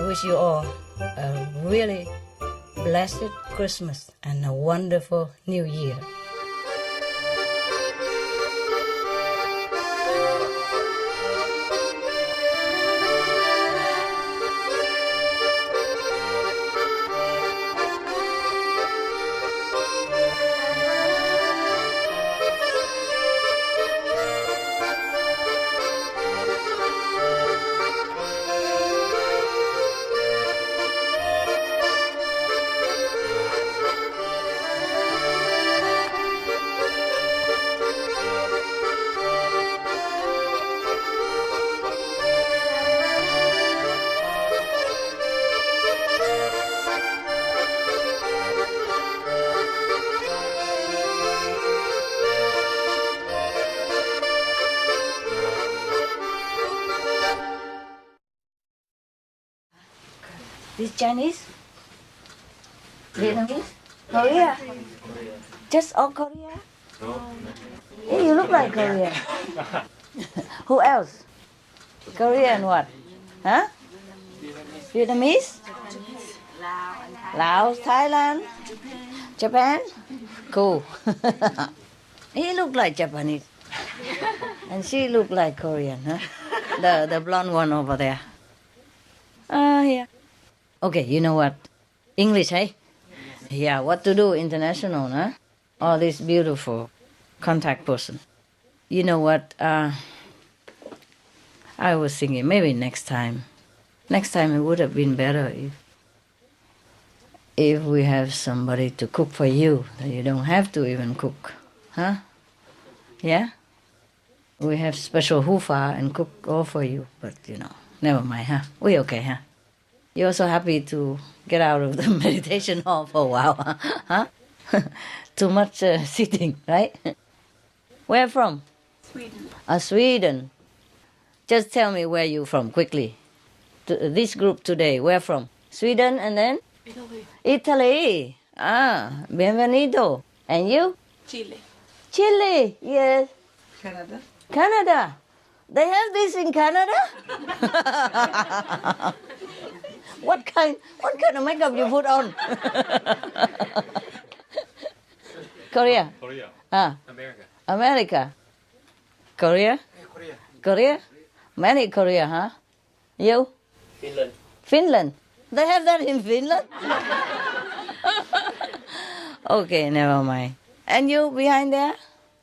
wish you all a really blessed Christmas and a wonderful New Year. This Chinese? Vietnamese? Korea? Just all Korea? Hey, you look like Korea. Who else? Korea and what? Huh? Vietnamese? Laos, Thailand? Japan? Cool. He looked like Japanese. And she looked like Korean, huh? The blonde one over there. Yeah. Okay, you know what? English, hey? Yeah, what to do international, huh? All this beautiful contact person. You know what? I was thinking maybe next time it would have been better if we have somebody to cook for you, that you don't have to even cook, huh? Yeah? We have special hufa and cook all for you, but never mind, huh? We okay, huh? You're so happy to get out of the meditation hall for a while, huh? Too much sitting, right? Where from? Sweden. Sweden. Just tell me where you're from, quickly. This group today, where from? Sweden and then? Italy. Italy. Bienvenido. And you? Chile. Chile, yes. Canada. Canada. They have this in Canada? What kind of makeup you put on? Korea. America. Korea. Korea. Many Korea, huh? You? Finland. They have that in Finland? Okay, never mind. And you behind there?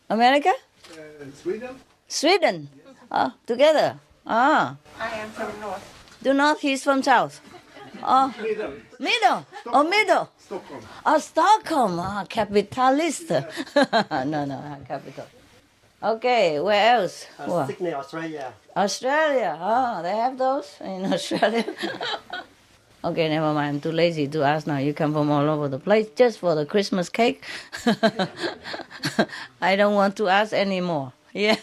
America? Sweden. Together. I am from North. The North, he's from South. Middle. Middle. Stockholm. Stockholm. Capitalist. No, capital. Okay, where else? Sydney, Australia. Australia. They have those in Australia. Okay, never mind. I'm too lazy to ask now. You come from all over the place just for the Christmas cake. I don't want to ask anymore. Yeah.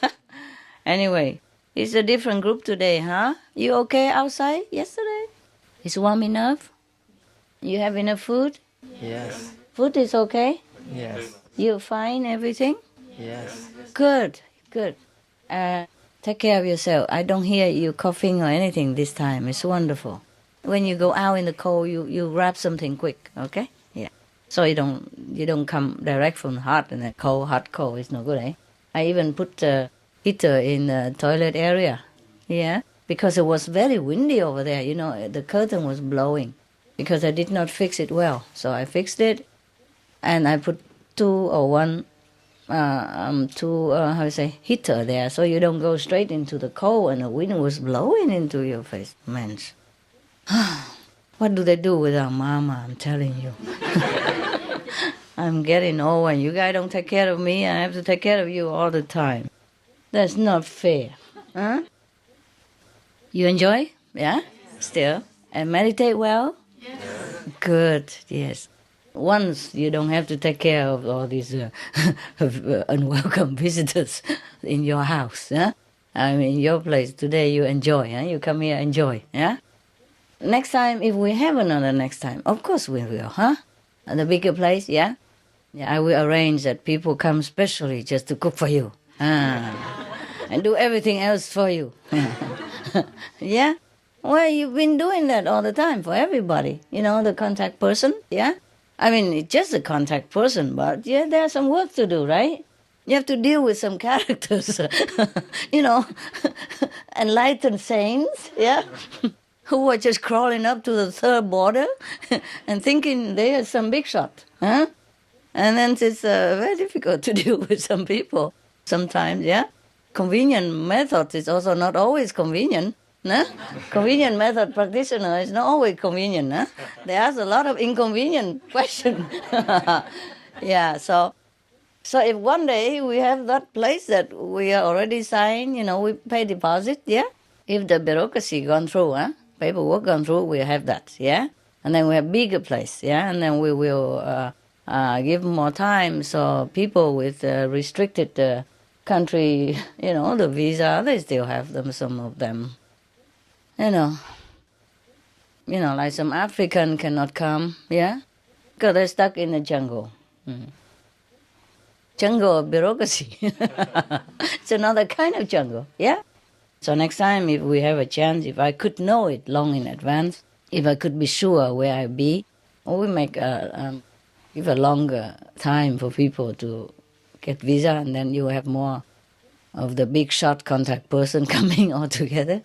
Anyway, it's a different group today, huh? You okay outside yesterday? It's warm enough? You have enough food? Yes. Food is okay? Yes. You fine, everything? Yes. Good. Take care of yourself. I don't hear you coughing or anything this time. It's wonderful. When you go out in the cold, you wrap something quick, okay? Yeah. So you don't come direct from hot and then cold, hot, cold. It's no good, eh? I even put a heater in the toilet area. Yeah. Because it was very windy over there. The curtain was blowing because I did not fix it well. So I fixed it and I put heater there so you don't go straight into the cold and the wind was blowing into your face. Man. What do they do with our mama? I'm telling you. I'm getting old and you guys don't take care of me. I have to take care of you all the time. That's not fair. Huh? You enjoy? Yeah? Still? And meditate well? Yes. Good, yes. Once you don't have to take care of all these unwelcome visitors in your house. Huh? I mean, your place today you enjoy. Huh? You come here, enjoy. Yeah? Next time, if we have another next time, of course we will, huh? At the bigger place, yeah? Yeah, I will arrange that people come specially just to cook for you. And do everything else for you. Yeah? Well, you've been doing that all the time for everybody. You know, the contact person, yeah? I mean, it's just a contact person, but yeah, there's some work to do, right? You have to deal with some characters, you know, enlightened saints, yeah? Who are just crawling up to the third border and thinking they are some big shot, huh? And then it's very difficult to deal with some people sometimes, yeah? Convenient method is also not always convenient. No? Convenient method practitioner is not always convenient. Huh? They ask a lot of inconvenient questions. Yeah, so if one day we have that place that we are already signed, you know, we pay deposit, yeah? If the bureaucracy gone through, paperwork gone through, we have that, yeah? And then we have bigger place, yeah? And then we will give more time so people with restricted country, you know, the visa, they still have them, some of them. You know, like some African cannot come, yeah? Because they're stuck in the jungle. Jungle of bureaucracy. It's another kind of jungle, yeah? So next time, if we have a chance, if I could know it long in advance, if I could be sure where I'll be, or we make give a longer time for people to get visa, and then you have more of the big shot contact person coming all together.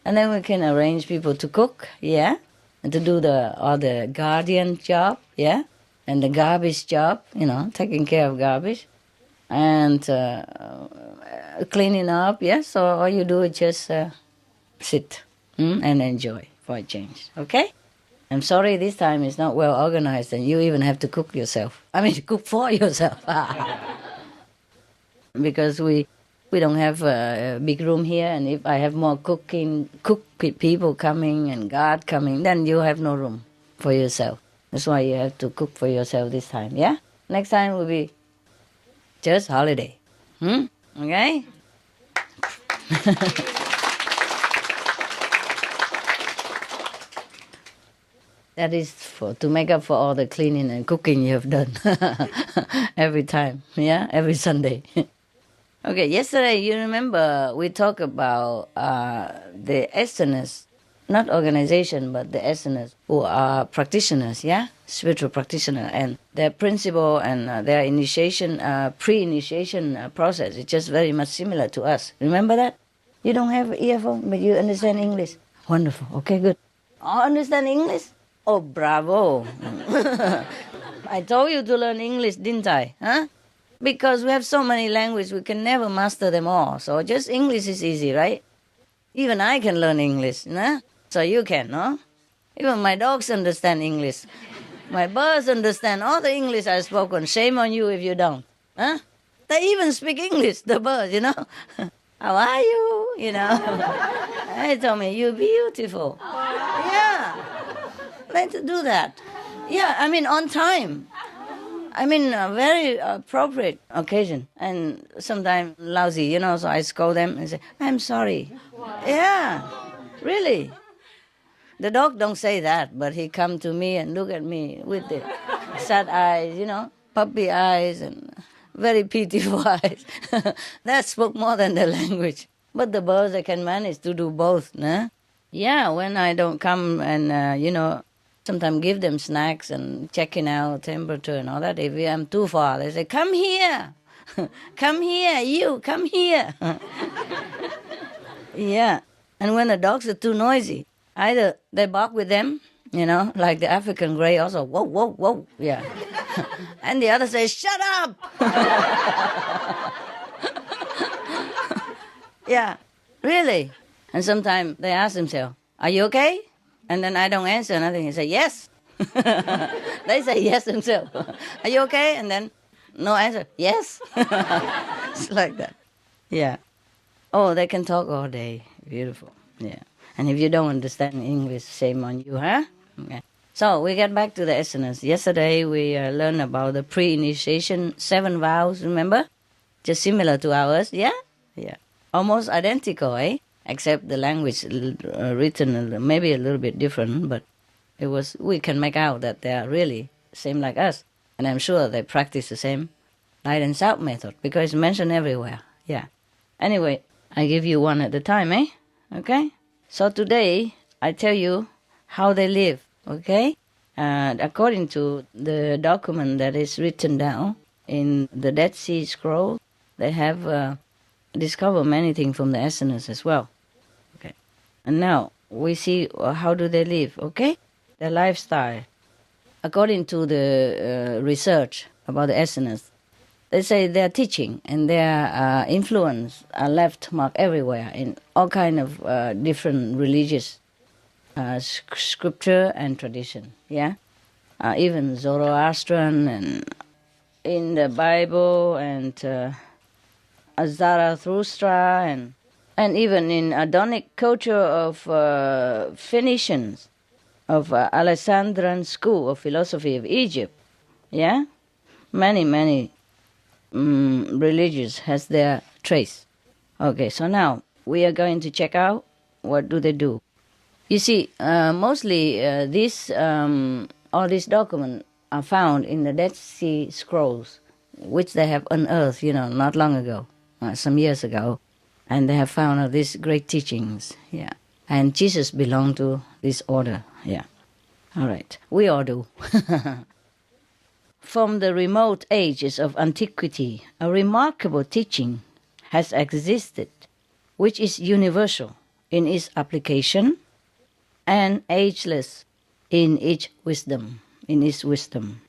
And then we can arrange people to cook, yeah, and to do all the guardian job, yeah, and the garbage job, you know, taking care of garbage, and cleaning up, yeah. So all you do is just sit and enjoy for a change, okay? I'm sorry this time it's not well organized and you even have to cook yourself. I mean, cook for yourself. Because we don't have a big room here, and if I have more cook people coming and guard coming, then you have no room for yourself. That's why you have to cook for yourself this time, yeah? Next time will be just holiday. Okay? That is to make up for all the cleaning and cooking you have done every time, yeah? Every Sunday. Okay, yesterday, you remember we talked about the asanas, not organization, but the asanas, who are practitioners, yeah? Spiritual practitioner, and their principle and their initiation, pre-initiation process is just very much similar to us. Remember that? You don't have earphone, but you understand English. Wonderful, okay, good. Oh, understand English? Oh, bravo. I told you to learn English, didn't I? Huh? Because we have so many languages, we can never master them all. So just English is easy, right? Even I can learn English, no? So you can, no? Even my dogs understand English. My birds understand all the English I've spoken. Shame on you if you don't. Huh? They even speak English, the birds, you know? How are you? You know? They told me, you're beautiful. Yeah. Let's do that. Yeah, I mean, on time. I mean, a very appropriate occasion. And sometimes lousy, you know, so I scold them and say, I'm sorry. Yeah, really. The dog don't say that, but he come to me and look at me with the sad eyes, you know, puppy eyes and very pitiful eyes. That spoke more than the language. But the birds, they can manage to do both, nah? Yeah, when I don't come and, you know, sometimes give them snacks and checking out temperature and all that. If I'm too far, they say, come here. Come here, you, come here. Yeah. And when the dogs are too noisy, either they bark with them, you know, like the African grey also, whoa, whoa, whoa, yeah. And the other says, shut up. Yeah, really. And sometimes they ask themselves, are you okay? And then I don't answer nothing. He say, yes. They say yes themselves. Are you okay? And then no answer. Yes. It's like that. Yeah. Oh, they can talk all day. Beautiful. Yeah. And if you don't understand English, shame on you, huh? Okay. So we get back to the asanas. Yesterday we learned about the pre-initiation 7 vows, remember? Just similar to ours, yeah? Yeah. Almost identical, eh? Except the language written maybe a little bit different, but we can make out that they are really same like us. And I'm sure they practice the same light and sound method because it's mentioned everywhere. Yeah. Anyway, I give you one at a time, eh? Okay? So today I tell you how they live, okay? According to the document that is written down in the Dead Sea Scroll, they have discovered many things from the Essenes as well. Okay, and now we see how do they live, okay? Their lifestyle. According to the research about the Essenes, they say their teaching and their influence are left marked everywhere in all kind of different religious scripture and tradition, yeah? Even Zoroastrian and in the Bible and Zarathustra and even in Adonic culture of Phoenicians, of Alexandrian school of philosophy of Egypt, yeah? Many religions has their trace. Okay, so now we are going to check out what do they do. You see, mostly all these documents are found in the Dead Sea Scrolls, which they have unearthed, not long ago, some years ago, and they have found all these great teachings, yeah. And Jesus belonged to this order, yeah. All right, we all do. From the remote ages of antiquity, a remarkable teaching has existed, which is universal in its application and ageless in its wisdom.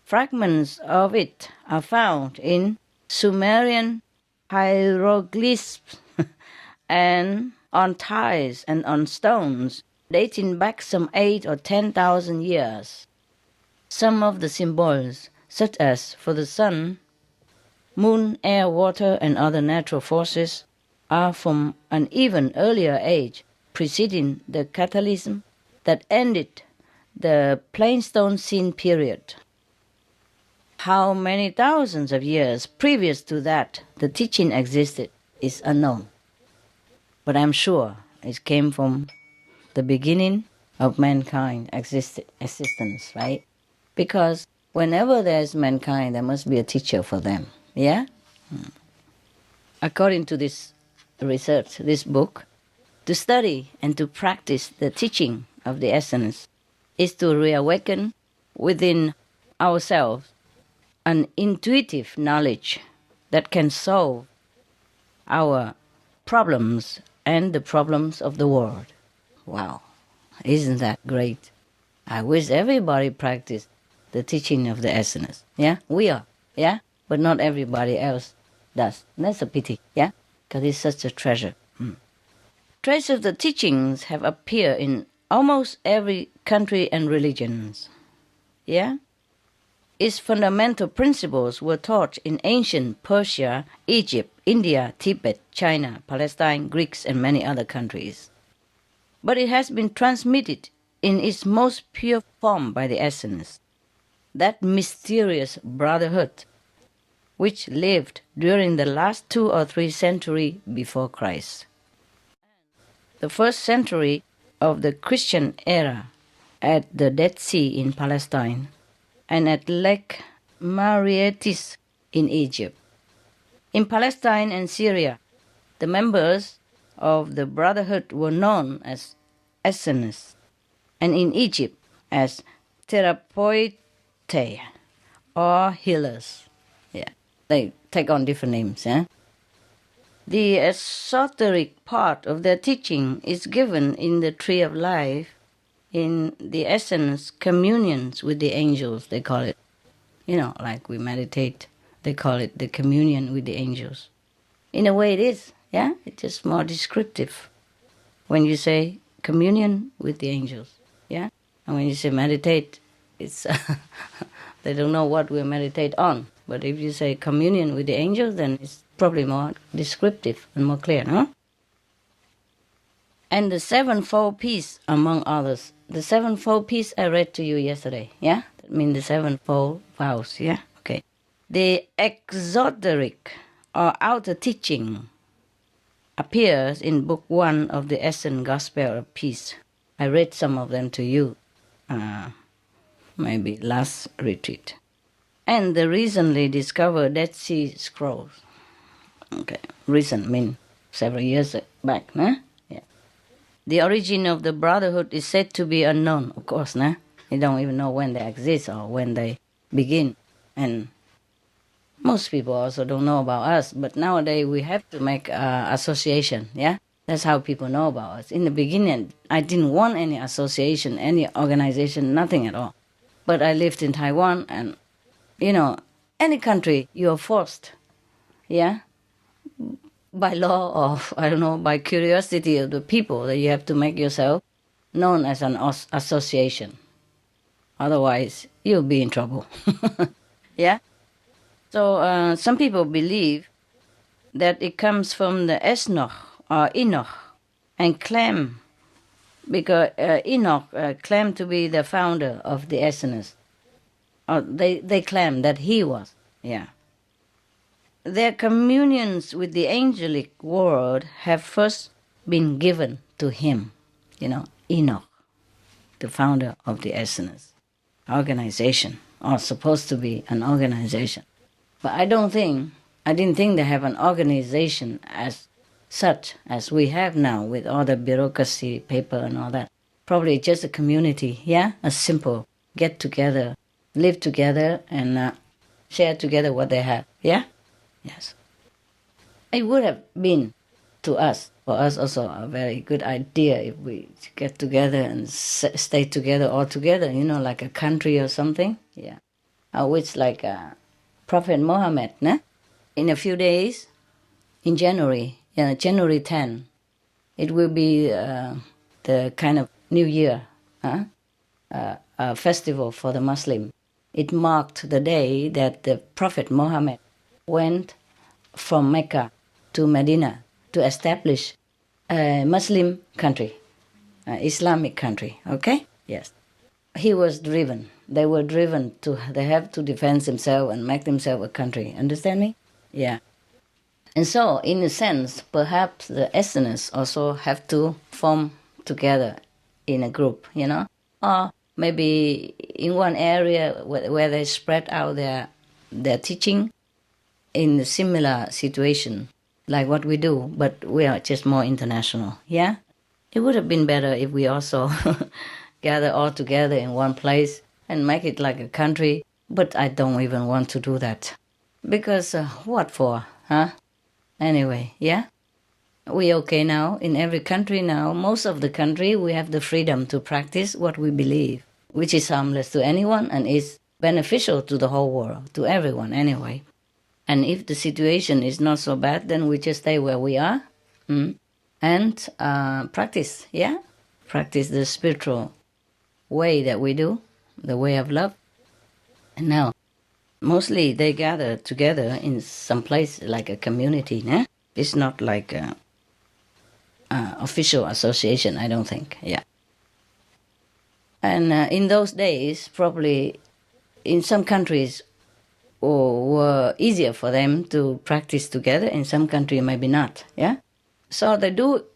Fragments of it are found in Sumerian hieroglyphs and on tiles and on stones dating back some 8,000 or 10,000 years. Some of the symbols, such as for the sun, moon, air, water, and other natural forces, are from an even earlier age, preceding the catalysm that ended the Pleistocene period. How many thousands of years previous to that the teaching existed is unknown. But I'm sure it came from the beginning of mankind existence, right? Because whenever there's mankind, there must be a teacher for them, yeah? According to this research, this book, to study and to practice the teaching of the essence is to reawaken within ourselves an intuitive knowledge that can solve our problems and the problems of the world. Wow, isn't that great? I wish everybody practiced the teaching of the essence. Yeah, we are, yeah? But not everybody else does. That's a pity, yeah? Because it's such a treasure. Traces of the teachings have appeared in almost every country and religions, yeah? Its fundamental principles were taught in ancient Persia, Egypt, India, Tibet, China, Palestine, Greeks, and many other countries. But it has been transmitted in its most pure form by the essence, that mysterious brotherhood, which lived during the last 2 or 3 centuries before Christ. The first century of the Christian era at the Dead Sea in Palestine and at Lake Mareotis in Egypt. In Palestine and Syria, the members of the Brotherhood were known as Essenes, and in Egypt as Therapeutae or healers. Yeah, they take on different names. Yeah? The esoteric part of their teaching is given in the Tree of Life, in the essence communions with the angels, they call it. Like we meditate, they call it the communion with the angels. In a way it is, yeah? It's just more descriptive. When you say communion with the angels, yeah? And when you say meditate, it's they don't know what we meditate on. But if you say communion with the angels, then it's probably more descriptive and more clear, no? And the sevenfold piece, among others. The sevenfold piece I read to you yesterday, yeah? That means the sevenfold vows, yeah? Okay. The exoteric or outer teaching appears in Book 1 of the Essen Gospel of Peace. I read some of them to you, maybe last retreat. And the recently discovered Dead Sea Scrolls. Okay, recent means several years back, huh? Yeah. The origin of the brotherhood is said to be unknown, of course, nah? You don't even know when they exist or when they begin. And most people also don't know about us, but nowadays we have to make association, yeah? That's how people know about us. In the beginning, I didn't want any association, any organization, nothing at all. But I lived in Taiwan, and, any country, you are forced, yeah? By law or, I don't know, by curiosity of the people, that you have to make yourself known as an association. Otherwise, you'll be in trouble, yeah? So some people believe that it comes from the Enoch or Enoch, and claim, because Enoch claimed to be the founder of the essence. Or they claim that he was, yeah. Their communions with the angelic world have first been given to him, Enoch, the founder of the essence organization, or supposed to be an organization. But I didn't think they have an organization as such as we have now with all the bureaucracy, paper and all that. Probably just a community, yeah? A simple get together, live together and share together what they have, yeah? Yes. It would have been for us also a very good idea if we get together and stay together all together, like a country or something, yeah. Which like Prophet Muhammad, nah? In a few days, in January 10, it will be the kind of New Year festival for the Muslim. It marked the day that the Prophet Muhammad went from Mecca to Medina to establish a Muslim country, Islamic country, okay? Yes. He was driven. They were driven they have to defend themselves and make themselves a country. Understand me? Yeah. And so, in a sense, perhaps the essence also have to form together in a group, or maybe in one area where they spread out their teaching in a similar situation, like what we do, but we are just more international, yeah? It would have been better if we also gather all together in one place and make it like a country, but I don't even want to do that. Because what for, huh? Anyway, yeah? We okay now. In every country now, most of the country, we have the freedom to practice what we believe, which is harmless to anyone and is beneficial to the whole world, to everyone anyway. And if the situation is not so bad, then we just stay where we are and practice, yeah? Practice the spiritual way that we do, the way of love. And now, mostly they gather together in some place like a community, nah? It's not like an official association, I don't think, yeah. And in those days, probably in some countries, were easier for them to practice together. In some country, maybe not, yeah? So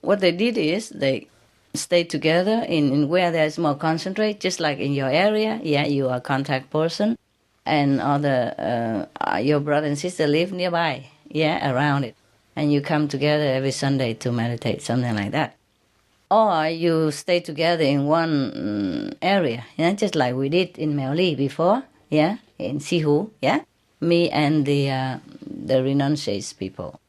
what they did is they stay together in where there's more concentrate, just like in your area, yeah, you are a contact person, and your brother and sister live nearby, yeah, around it. And you come together every Sunday to meditate, something like that. Or you stay together in one area, yeah, just like we did in Meo Li before, yeah, in Sihu, yeah? Me and the renunciates people.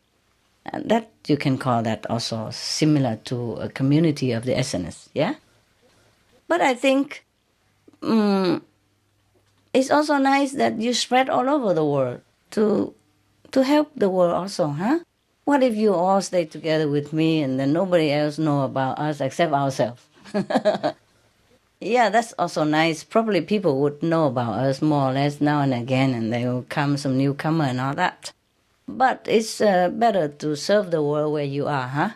And that you can call that also similar to a community of the essence, yeah? But I think it's also nice that you spread all over the world to help the world also, huh? What if you all stay together with me and then nobody else know about us except ourselves? Yeah, that's also nice. Probably people would know about us more or less now and again, and there will come some newcomer and all that. But it's better to serve the world where you are, huh?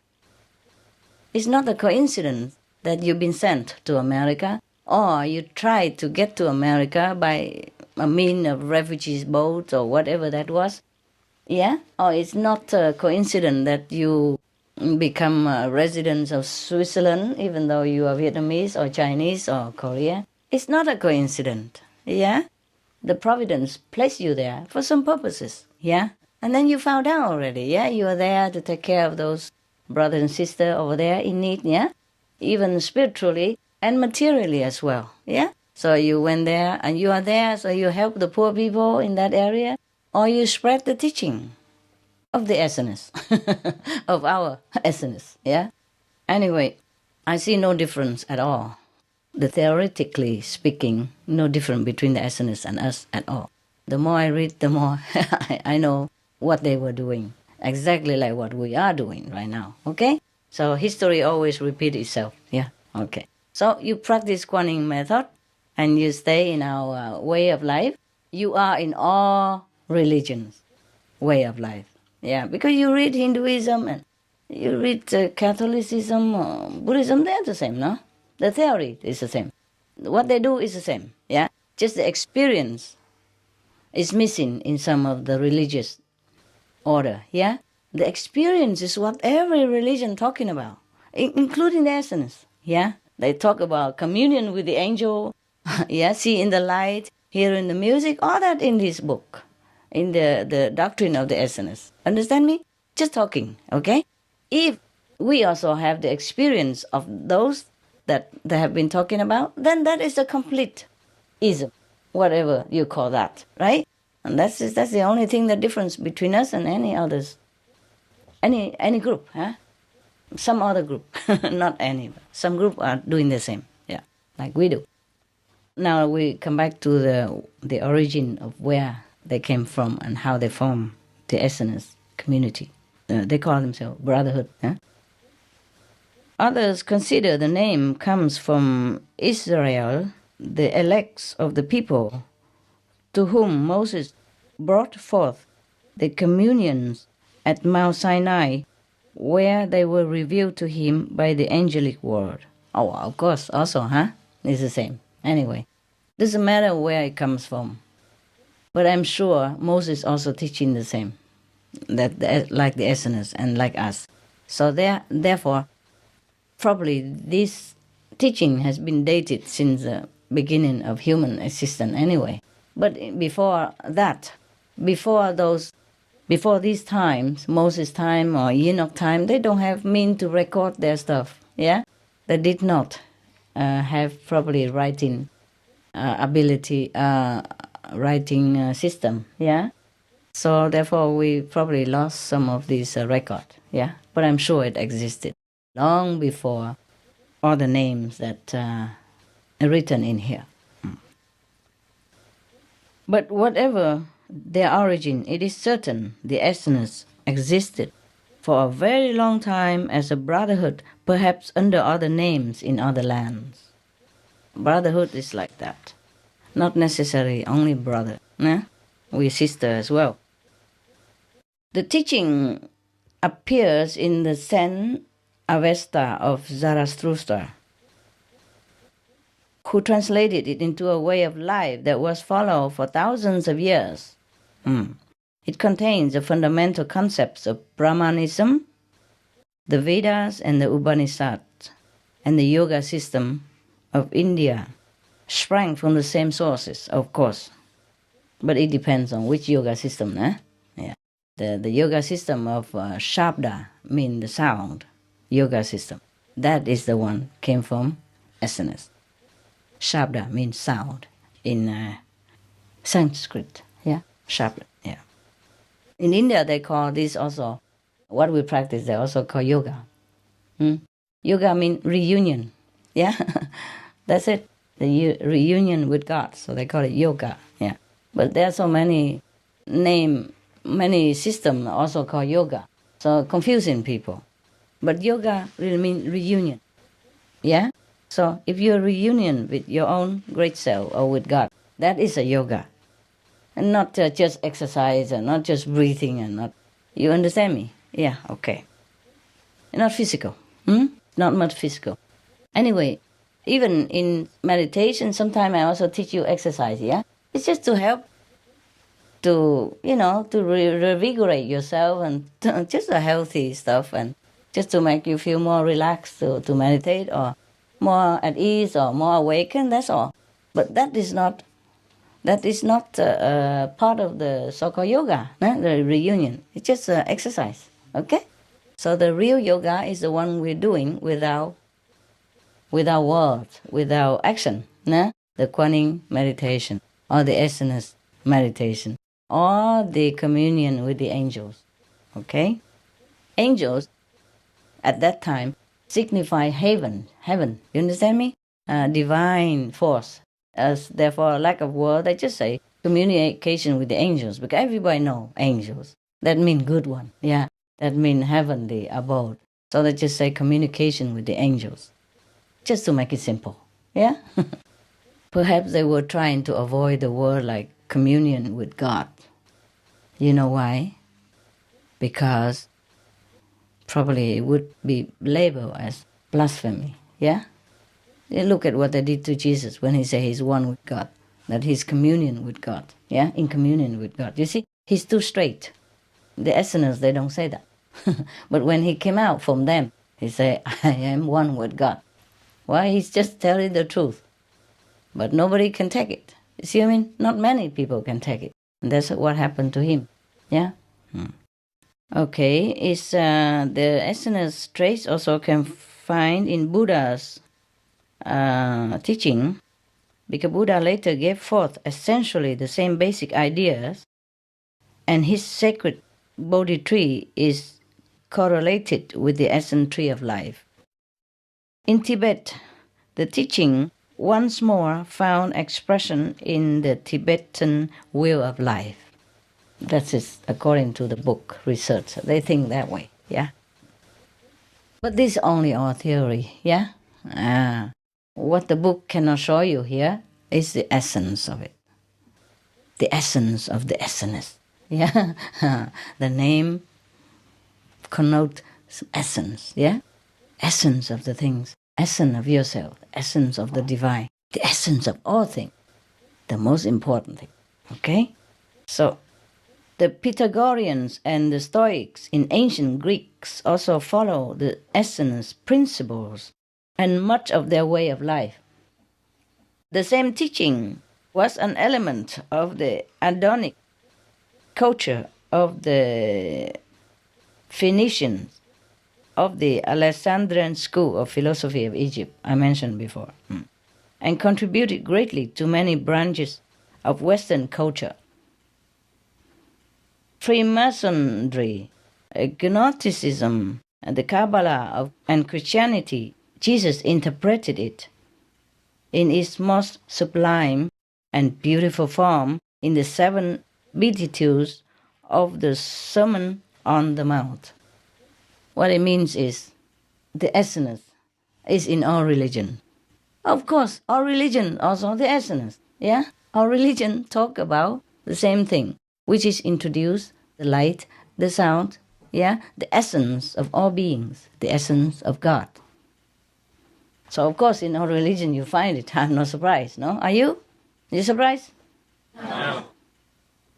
It's not a coincidence that you've been sent to America, or you tried to get to America by a means of refugees boat or whatever that was. Yeah? Or it's not a coincidence that you become residents of Switzerland, even though you are Vietnamese or Chinese or Korean. It's not a coincidence, yeah? The Providence placed you there for some purposes, yeah? And then you found out already, yeah? You are there to take care of those brothers and sisters over there in need, yeah? even spiritually and materially as well. Yeah? So you went there and you are there, so you help the poor people in that area, or you spread the teaching of the essence, of our essence. Yeah? Anyway, I see no difference at all. The theoretically speaking, no difference between the essence and us at all. The more I read, the more I know what they were doing, exactly like what we are doing right now. Okay? So history always repeats itself. Yeah? Okay. So you practice Kuan method and you stay in our way of life. You are in all religions' way of life. Yeah, because you read Hinduism and you read Catholicism or Buddhism, they're the same, no? The theory is the same. What they do is the same, yeah? Just the experience is missing in some of the religious order, yeah? The experience is what every religion talking about, including the essence, yeah? They talk about communion with the angel, yeah? See in the light, hear in the music, all that in this book, in the doctrine of the essence. Understand me? Just talking, okay? If we also have the experience of those that they have been talking about, then that is a complete ism, whatever you call that, right? And that's the only thing, the difference between us and any others, any group, huh? Some other group, not any, but some group are doing the same, yeah, like we do. Now we come back to the origin of where they came from and how they form the essence community. They call themselves brotherhood. Huh? Others consider the name comes from Israel, the elects of the people, to whom Moses brought forth the communions at Mount Sinai, where they were revealed to him by the angelic word. Oh, of course, also, huh? It's the same. Anyway, doesn't matter where it comes from. But I'm sure Moses also teaching the same, that like the essence and like us. So therefore, probably this teaching has been dated since the beginning of human existence anyway. But before that, before these times, Moses' time or Enoch time, they don't have means to record their stuff. Yeah, they did not have probably writing ability, writing system. Yeah, so therefore we probably lost some of these record. Yeah, but I'm sure it existed long before all the names that are written in here. But whatever their origin, it is certain the essence existed for a very long time as a brotherhood, perhaps under other names in other lands. Brotherhood is like that. Not necessarily only brother. Nah? We sister as well. The teaching appears in the Zen Avesta of Zarathustra, who translated it into a way of life that was followed for thousands of years. It contains the fundamental concepts of Brahmanism, the Vedas and the Upanishads, and the yoga system of India, sprang from the same sources, of course. But it depends on which yoga system, eh? Yeah. The yoga system of Shabda, mean the sound, yoga system. That is the one came from essence. Shabda means sound in Sanskrit. Yeah, Shabda. Yeah. In India, they call this also what we practice. They also call yoga. Yoga means reunion. Yeah, that's it. The reunion with God. So they call it yoga. Yeah. But there are so many many systems also called yoga. So confusing people. But yoga really means reunion. Yeah. So if you're reunion with your own great self or with God, that is a yoga. And not just exercise and not just breathing and not... You understand me? Yeah, okay. Not physical. Not much physical. Anyway, even in meditation, sometimes I also teach you exercise, yeah? It's just to help to, to revigorate yourself and just a healthy stuff and just to make you feel more relaxed to meditate or more at ease or more awakened, that's all. But that is not part of the so-called yoga, the reunion. It's just exercise, okay? So the real yoga is the one we're doing without without words, without action. Nah? The Kuan meditation, or the essence meditation, or the communion with the angels. Okay? Angels, at that time, signify heaven. You understand me? Divine force. As therefore, a lack of word, I just say communication with the angels, because everybody know angels. That means good one. Yeah, that means heavenly abode. So they just say communication with the angels, just to make it simple. Yeah. Perhaps they were trying to avoid the word like communion with God. You know why? Because probably it would be labeled as blasphemy. Yeah. You look at what they did to Jesus when he said he's one with God, that he's communion with God, yeah, in communion with God. You see, he's too straight. The Essenes, they don't say that. But when he came out from them, he said, I am one with God. Why? He's just telling the truth. But nobody can take it. You see what I mean? Not many people can take it. And that's what happened to him. Yeah? Okay, is the Essenes trace also can find in Buddha's teaching, because Buddha later gave forth essentially the same basic ideas, and his sacred Bodhi tree is correlated with the essence tree of life. In Tibet, the teaching once more found expression in the Tibetan will of life. That is according to the book research. They think that way, yeah. But this is only our theory, yeah. What the book cannot show you here is the essence of it. The essence of the essence. Yeah. The name connotes essence, yeah? Essence of the things, essence of yourself, essence of the divine, the essence of all things, the most important thing, okay? So, the Pythagoreans and the Stoics in ancient Greeks also follow the essence principles and much of their way of life. The same teaching was an element of the Adonic culture of the Phoenicians, of the Alexandrian school of philosophy of Egypt, I mentioned before, and contributed greatly to many branches of Western culture. Freemasonry, Gnosticism, and the Kabbalah and Christianity, Jesus interpreted it in its most sublime and beautiful form in the 7 Beatitudes of the Sermon on the Mount. What it means is the essence is in all religion. Of course, all religion also the essence. Yeah, all religion talk about the same thing, which is introduce the light, the sound, yeah, the essence of all beings, the essence of God. So of course, in all religion you find it. I'm not surprised. No, are you? You surprised? No.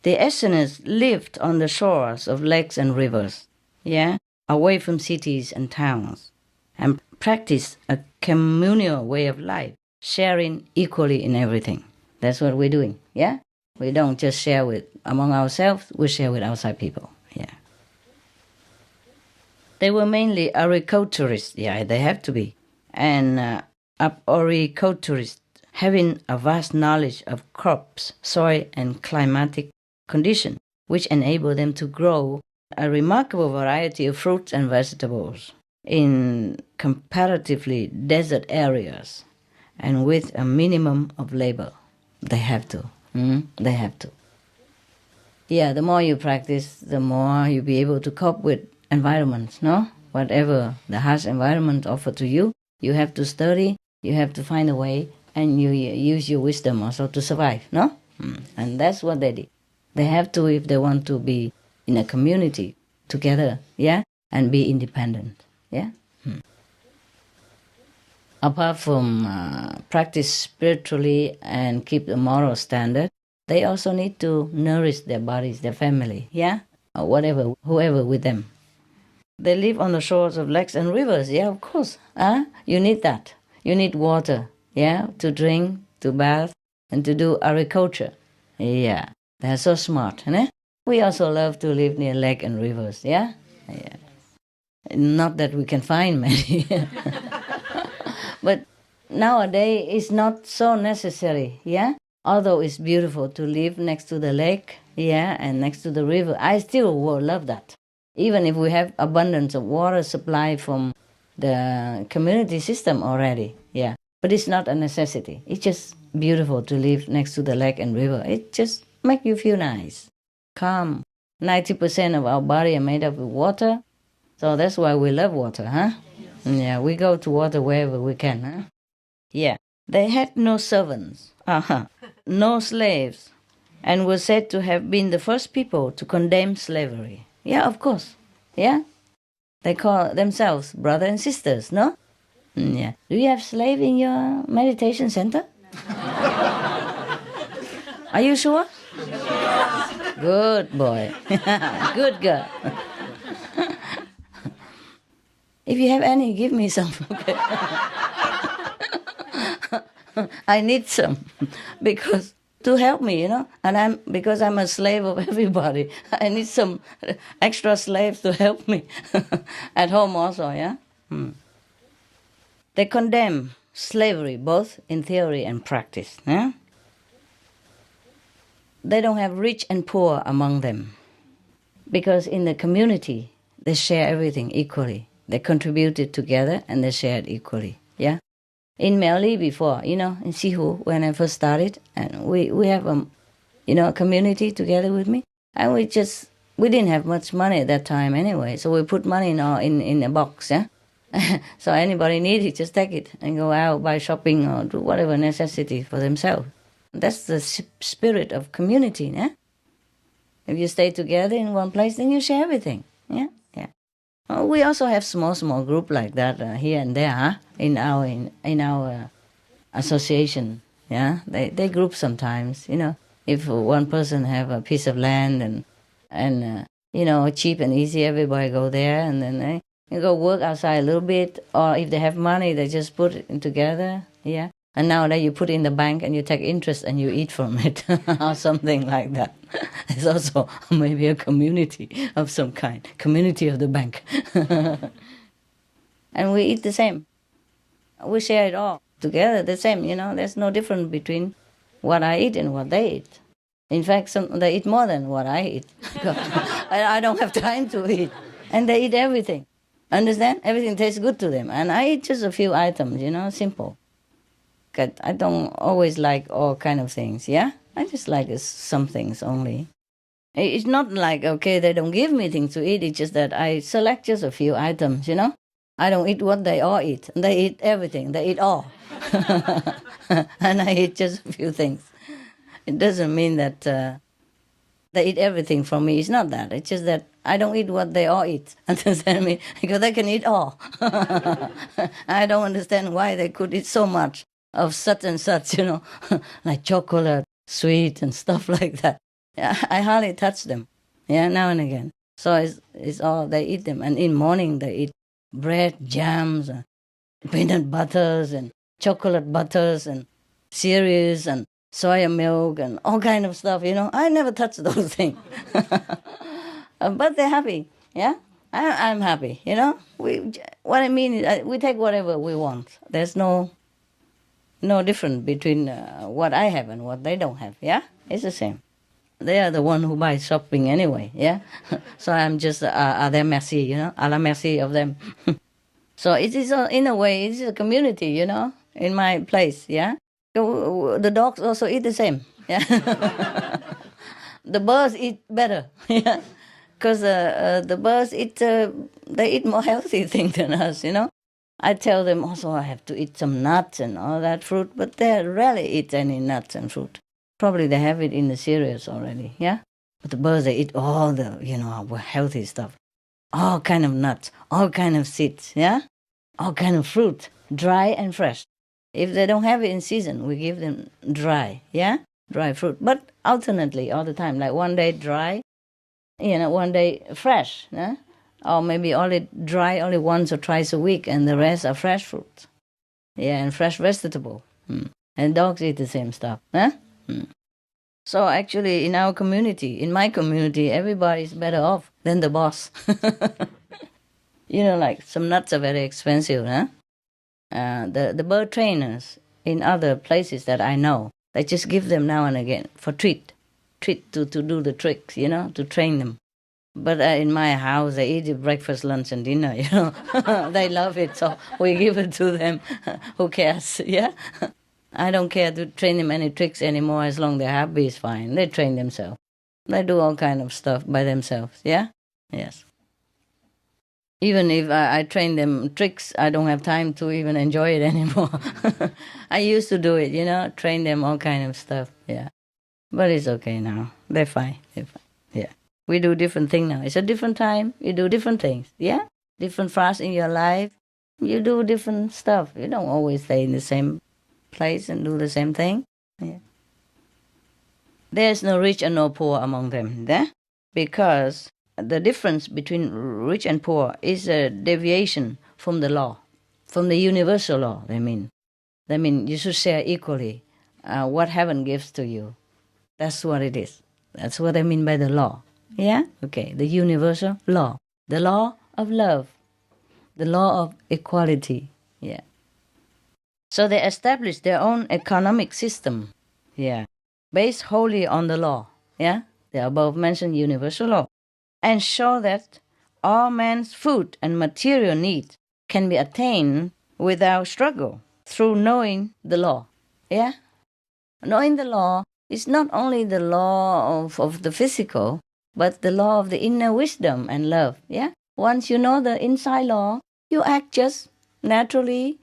The Essenes lived on the shores of lakes and rivers, yeah, away from cities and towns, and practiced a communal way of life, sharing equally in everything. That's what we're doing, yeah? We don't just share with among ourselves, we share with outside people, yeah. They were mainly agriculturists, yeah, they have to be, and agriculturists having a vast knowledge of crops, soil, and climatic conditions, which enable them to grow a remarkable variety of fruits and vegetables in comparatively desert areas and with a minimum of labor. They have to. They have to. Yeah, the more you practice, the more you'll be able to cope with environments, no? Whatever the harsh environment offer to you, you have to study, you have to find a way, and you use your wisdom also to survive, no? And that's what they did. They have to if they want to be in a community together, yeah? And be independent, yeah? Apart from practice spiritually and keep the moral standard, they also need to nourish their bodies, their family, yeah? Or whatever, whoever with them. They live on the shores of lakes and rivers, yeah, of course. You need that. You need water, yeah, to drink, to bath, and to do agriculture. Yeah, they're so smart, eh? We also love to live near lake and rivers, yeah? Yeah. Not that we can find many. But nowadays it's not so necessary, yeah? Although it's beautiful to live next to the lake, yeah, and next to the river, I still will love that. Even if we have abundance of water supply from the community system already, yeah. But it's not a necessity. It's just beautiful to live next to the lake and river. It just makes you feel nice, calm. 90% of our body are made up with water, so that's why we love water, huh? Yeah, we go to water wherever we can, huh? Yeah. They had no servants, no slaves, and were said to have been the first people to condemn slavery. Yeah, of course. Yeah? They call themselves brother and sisters, no? Yeah. Do you have slave in your meditation center? Are you sure? Good boy. Good girl. If you have any, give me some. Okay. I need some because to help me, and because I'm a slave of everybody. I need some extra slaves to help me at home also, yeah? They condemn slavery both in theory and practice, yeah? They don't have rich and poor among them because in the community they share everything equally. They contributed together and they shared equally, yeah? In Meli before, in Sihu, when I first started, and we have a community together with me, and we didn't have much money at that time anyway, so we put money in a box, yeah. So anybody need it, just take it and go out buy shopping or do whatever necessity for themselves. That's the spirit of community, yeah. If you stay together in one place, then you share everything, yeah. We also have small group like that here and there, huh? in our association. Yeah, they group sometimes. If one person have a piece of land and cheap and easy, everybody go there, and then they go work outside a little bit. Or if they have money, they just put it together. Yeah, and nowadays you put it in the bank and you take interest and you eat from it or something like that. It's also maybe a community of some kind, community of the bank. And we eat the same. We share it all together, the same, There's no difference between what I eat and what they eat. In fact, they eat more than what I eat. I don't have time to eat. And they eat everything. Understand? Everything tastes good to them. And I eat just a few items, simple. I don't always like all kind of things, yeah? I just like some things only. It's not like, okay, they don't give me things to eat. It's just that I select just a few items, I don't eat what they all eat. They eat everything. They eat all. And I eat just a few things. It doesn't mean that they eat everything from me. It's not that. It's just that I don't eat what they all eat. Understand me? Because they can eat all. I don't understand why they could eat so much of such and such, like chocolate, sweet, and stuff like that. Yeah, I hardly touch them, now and again. So it's all, they eat them. And in morning, they eat bread, jams, and peanut butters, and chocolate butters, and cereals, and soya milk, and all kind of stuff, I never touch those things. But they're happy, yeah? I'm happy, What I mean is we take whatever we want. There's no difference between what I have and what they don't have, yeah? It's the same. They are the one who buy shopping anyway, yeah? So I'm just à their merci, à la merci of them. So it is, in a way, it's a community, in my place, yeah? The dogs also eat the same, yeah? The birds eat better, yeah? Because the birds they eat more healthy things than us, I tell them also I have to eat some nuts and all that fruit, but they rarely eat any nuts and fruit. Probably they have it in the cereals already, yeah? But the birds, they eat all the, healthy stuff. All kind of nuts, all kind of seeds, yeah? All kind of fruit, dry and fresh. If they don't have it in season, we give them dry, yeah? Dry fruit. But alternately, all the time, like one day dry, one day fresh, yeah? Or maybe only dry only once or twice a week, and the rest are fresh fruit. Yeah, and fresh vegetable. And dogs eat the same stuff, huh? So actually, in our community, in my community, everybody is better off than the boss. Like some nuts are very expensive, huh? the bird trainers in other places that I know, they just give them now and again for treat to do the tricks, to train them. But in my house, they eat it breakfast, lunch, and dinner, They love it, so we give it to them. Who cares, yeah? I don't care to train them any tricks anymore. As long as they're happy, it's fine. They train themselves. They do all kind of stuff by themselves, yeah? Yes. Even if I train them tricks, I don't have time to even enjoy it anymore. I used to do it, train them all kind of stuff, yeah. But it's okay now. They're fine, yeah. We do different things now. It's a different time. You do different things, yeah? Different fast in your life. You do different stuff. You don't always stay in the same place and do the same thing, yeah. There's no rich and no poor among them, yeah? Because the difference between rich and poor is a deviation from the law, from the universal law, they mean. They mean you should share equally what heaven gives to you. That's what it is. That's what I mean by the law. Yeah? Okay, the universal law. The law of love. The law of equality. Yeah. So they established their own economic system. Yeah. Based wholly on the law. Yeah? The above mentioned universal law. And show that all man's food and material needs can be attained without struggle through knowing the law. Yeah? Knowing the law is not only the law of the physical, but the law of the inner wisdom and love, yeah? Once you know the inside law, you act just naturally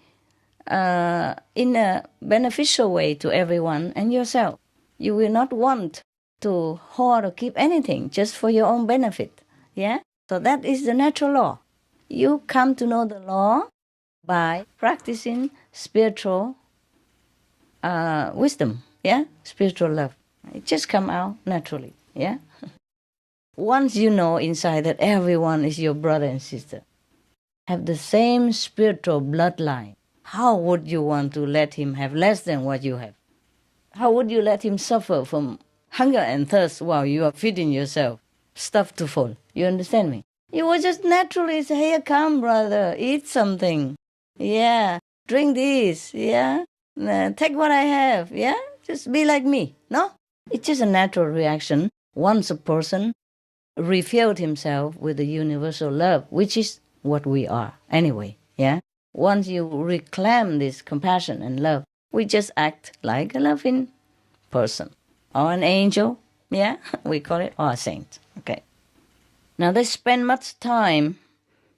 in a beneficial way to everyone and yourself. You will not want to hoard or keep anything just for your own benefit, yeah? So that is the natural law. You come to know the law by practicing spiritual wisdom, yeah? Spiritual love. It just come out naturally, yeah? Once you know inside that everyone is your brother and sister, have the same spiritual bloodline, how would you want to let him have less than what you have? How would you let him suffer from hunger and thirst while you are feeding yourself, stuffed to full? You understand me? You would just naturally say, here, come, brother, eat something. Yeah, drink this, yeah? Take what I have, yeah? Just be like me, no? It's just a natural reaction once a person refilled himself with the universal love, which is what we are anyway, yeah? Once you reclaim this compassion and love, we just act like a loving person or an angel, yeah? We call it, or a saint, okay? Now they spend much time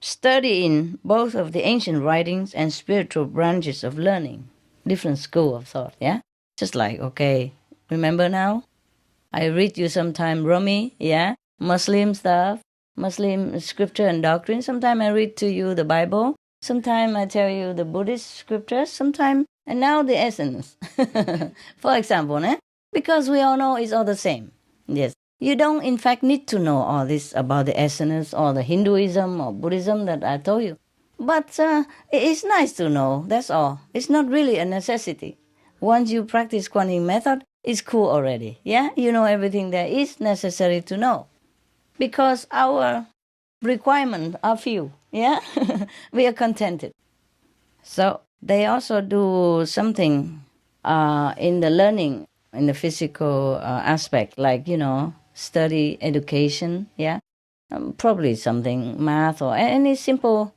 studying both of the ancient writings and spiritual branches of learning, different school of thought, yeah? Just like, okay, remember now? I read you sometime Rumi, yeah? Muslim stuff, Muslim scripture and doctrine. Sometimes I read to you the Bible. Sometimes I tell you the Buddhist scriptures. Sometimes, and now the essence. For example, because we all know it's all the same. Yes. You don't, in fact, need to know all this about the essence or the Hinduism or Buddhism that I told you. But it's nice to know, that's all. It's not really a necessity. Once you practice Kuan method, it's cool already. Yeah? You know everything there is necessary to know. Because our requirements are few, yeah? We are contented. So they also do something in the learning, in the physical aspect, like, study, education, yeah? Probably something, math or any simple,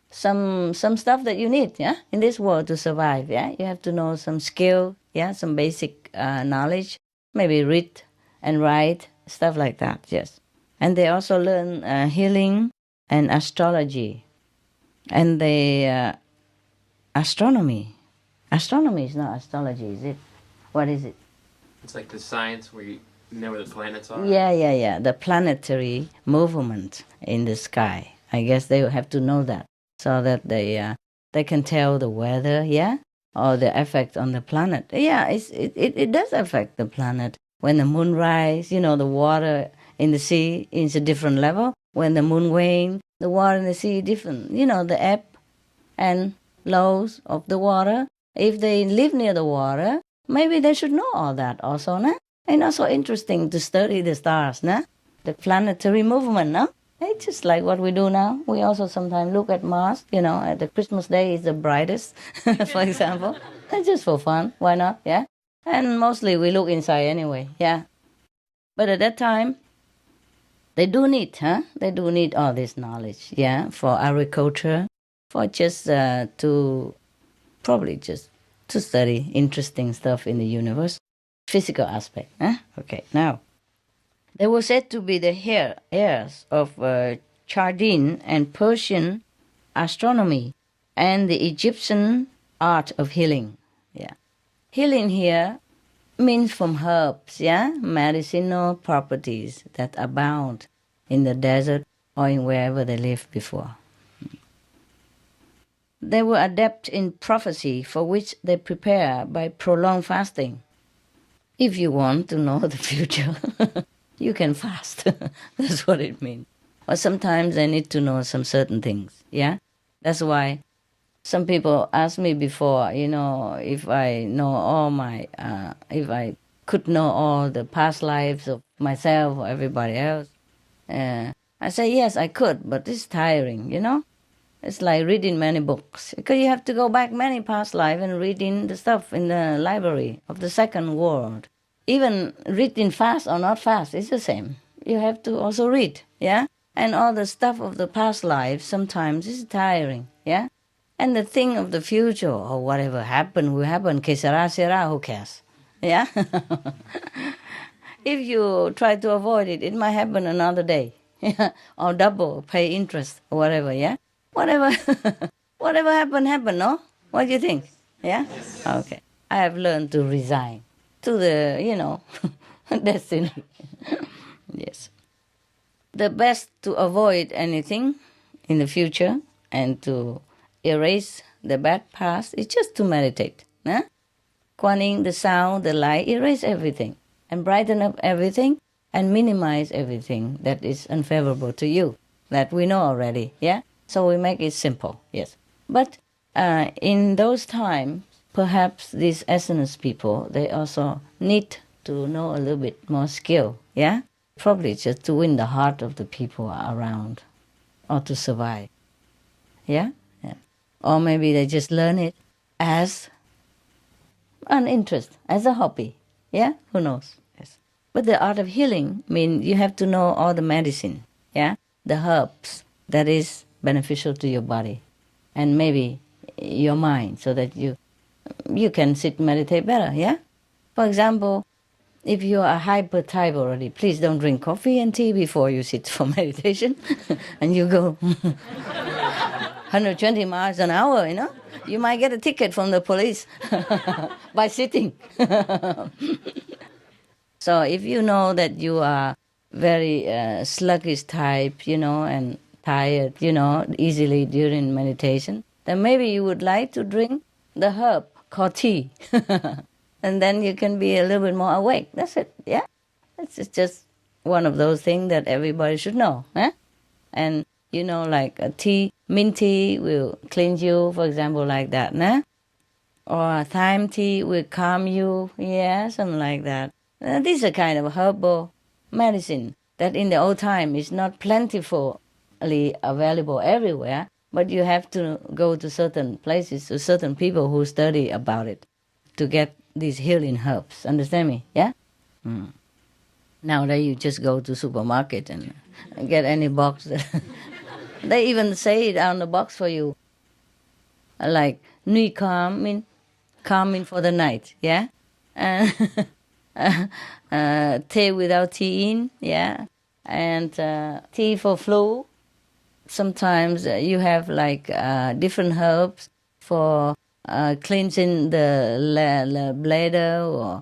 some stuff that you need, yeah? In this world to survive, yeah? You have to know some skill, yeah? Some basic knowledge, maybe read and write, stuff like that, yes. And they also learn healing and astrology. And the astronomy. Astronomy is not astrology, is it? What is it? It's like the science where you know where the planets are. Yeah. The planetary movement in the sky. I guess they have to know that so that they can tell the weather, yeah? Or the effect on the planet. Yeah, it does affect the planet. When the moon rises, the water in the sea is a different level. When the moon wanes, the water in the sea is different. The ebb and lows of the water. If they live near the water, maybe they should know all that also, nah? And also interesting to study the stars, nah? The planetary movement, no? It's just like what we do now. We also sometimes look at Mars, at the Christmas day is the brightest, for example. It's just for fun. Why not? Yeah. And mostly we look inside anyway. Yeah. But at that time, they do need all this knowledge. Yeah. For agriculture, for just to study interesting stuff in the universe, physical aspect. Huh? Okay. Now, they were said to be the heirs of Chaldeen and Persian astronomy and the Egyptian art of healing. Yeah, healing here means from herbs. Yeah, medicinal properties that abound in the desert or in wherever they lived before. They were adept in prophecy, for which they prepare by prolonged fasting. If you want to know the future, you can fast. That's what it means. Or sometimes I need to know some certain things. Yeah? That's why some people asked me before, if I know if I could know all the past lives of myself or everybody else. I say, yes, I could, but it's tiring, It's like reading many books. Because you have to go back many past lives and reading the stuff in the library of the second world. Even reading fast or not fast, it's the same. You have to also read, yeah? And all the stuff of the past life sometimes is tiring, yeah? And the thing of the future or whatever happened will happen. Que sera, sera, who cares? Yeah? If you try to avoid it, it might happen another day. Yeah? Or double, pay interest or whatever, yeah? Whatever happened, no? What do you think? Yeah? Yes. Okay. I have learned to resign to the, destiny. Yes. The best to avoid anything in the future and to erase the bad past is just to meditate. Huh? Kuan Yin, the sound, the light, erase everything and brighten up everything and minimize everything that is unfavorable to you that we know already. Yeah? So we make it simple. Yes. But in those times, perhaps these essence people, they also need to know a little bit more skill, yeah? Probably just to win the heart of the people around or to survive, yeah? Or maybe they just learn it as an interest, as a hobby, yeah? Who knows? Yes. But the art of healing means you have to know all the medicine, yeah? The herbs that is beneficial to your body and maybe your mind so that you can sit and meditate better, yeah? For example, if you are hyper type already, please don't drink coffee and tea before you sit for meditation and you go 120 miles an hour, You might get a ticket from the police by sitting. So if you know that you are very sluggish type, and tired, easily during meditation, then maybe you would like to drink the herb called tea. And then you can be a little bit more awake. That's it, yeah? It's just one of those things that everybody should know. Eh? And, like a tea, mint tea will cleanse you, for example, like that. Nah? Or thyme tea will calm you, yeah, something like that. This is a kind of herbal medicine that in the old time is not plentifully available everywhere, but you have to go to certain places, to certain people who study about it to get these healing herbs. Understand me? Yeah? Nowadays you just go to supermarket and get any box. They even say it on the box for you. Like, nuit calm, calming for the night, yeah? Tea without tea in, yeah? And tea for flu. Sometimes you have like different herbs for cleansing the bladder or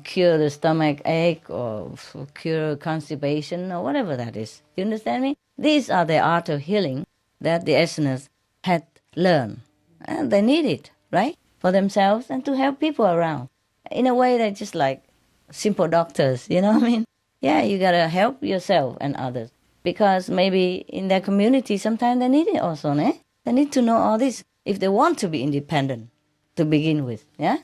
cure the stomach ache or cure constipation or whatever that is. You understand me? These are the art of healing that the Easterners had learned. And they need it, right? For themselves and to help people around. In a way, they're just like simple doctors, you know what I mean? Yeah, you gotta help yourself and others. Because maybe in their community, sometimes they need it also, eh? They need to know all this if they want to be independent to begin with, yeah?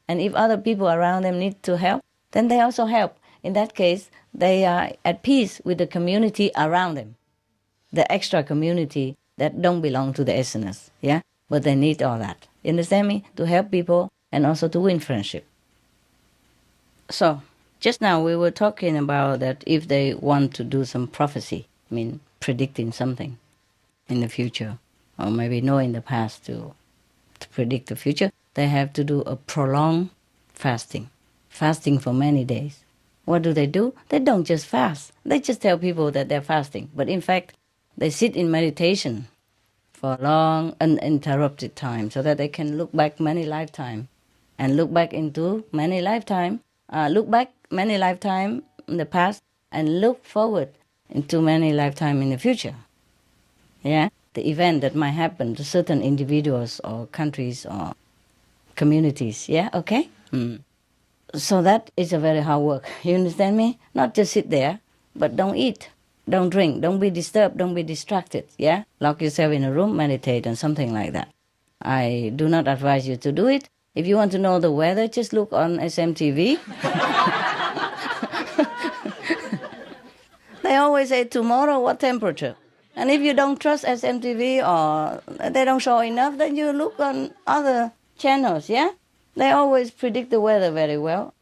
And if other people around them need to help, then they also help. In that case, they are at peace with the community around them. the extra community that don't belong to the SNS, yeah? But they need all that. You understand me? To help people and also to win friendship. So, just now we were talking about that if they want to do some prophecy, I mean, predicting something in the future, or maybe know in the past to predict the future, they have to do a prolonged fasting for many days. What do? They don't just fast. They just tell people that they're fasting. But in fact, they sit in meditation for a long, uninterrupted time so that they can look back many lifetimes and look back into many lifetimes, look back many lifetimes in the past and look forward into many lifetimes in the future. Yeah? The event that might happen to certain individuals or countries or communities. Yeah? Okay? So that is a very hard work. You understand me? Not just sit there, but don't eat, don't drink, don't be disturbed, don't be distracted. Yeah? Lock yourself in a room, meditate, and something like that. I do not advise you to do it. If you want to know the weather, just look on SMTV. They always say, tomorrow, what temperature? And if you don't trust SMTV or they don't show enough, then you look on other channels, yeah? They always predict the weather very well.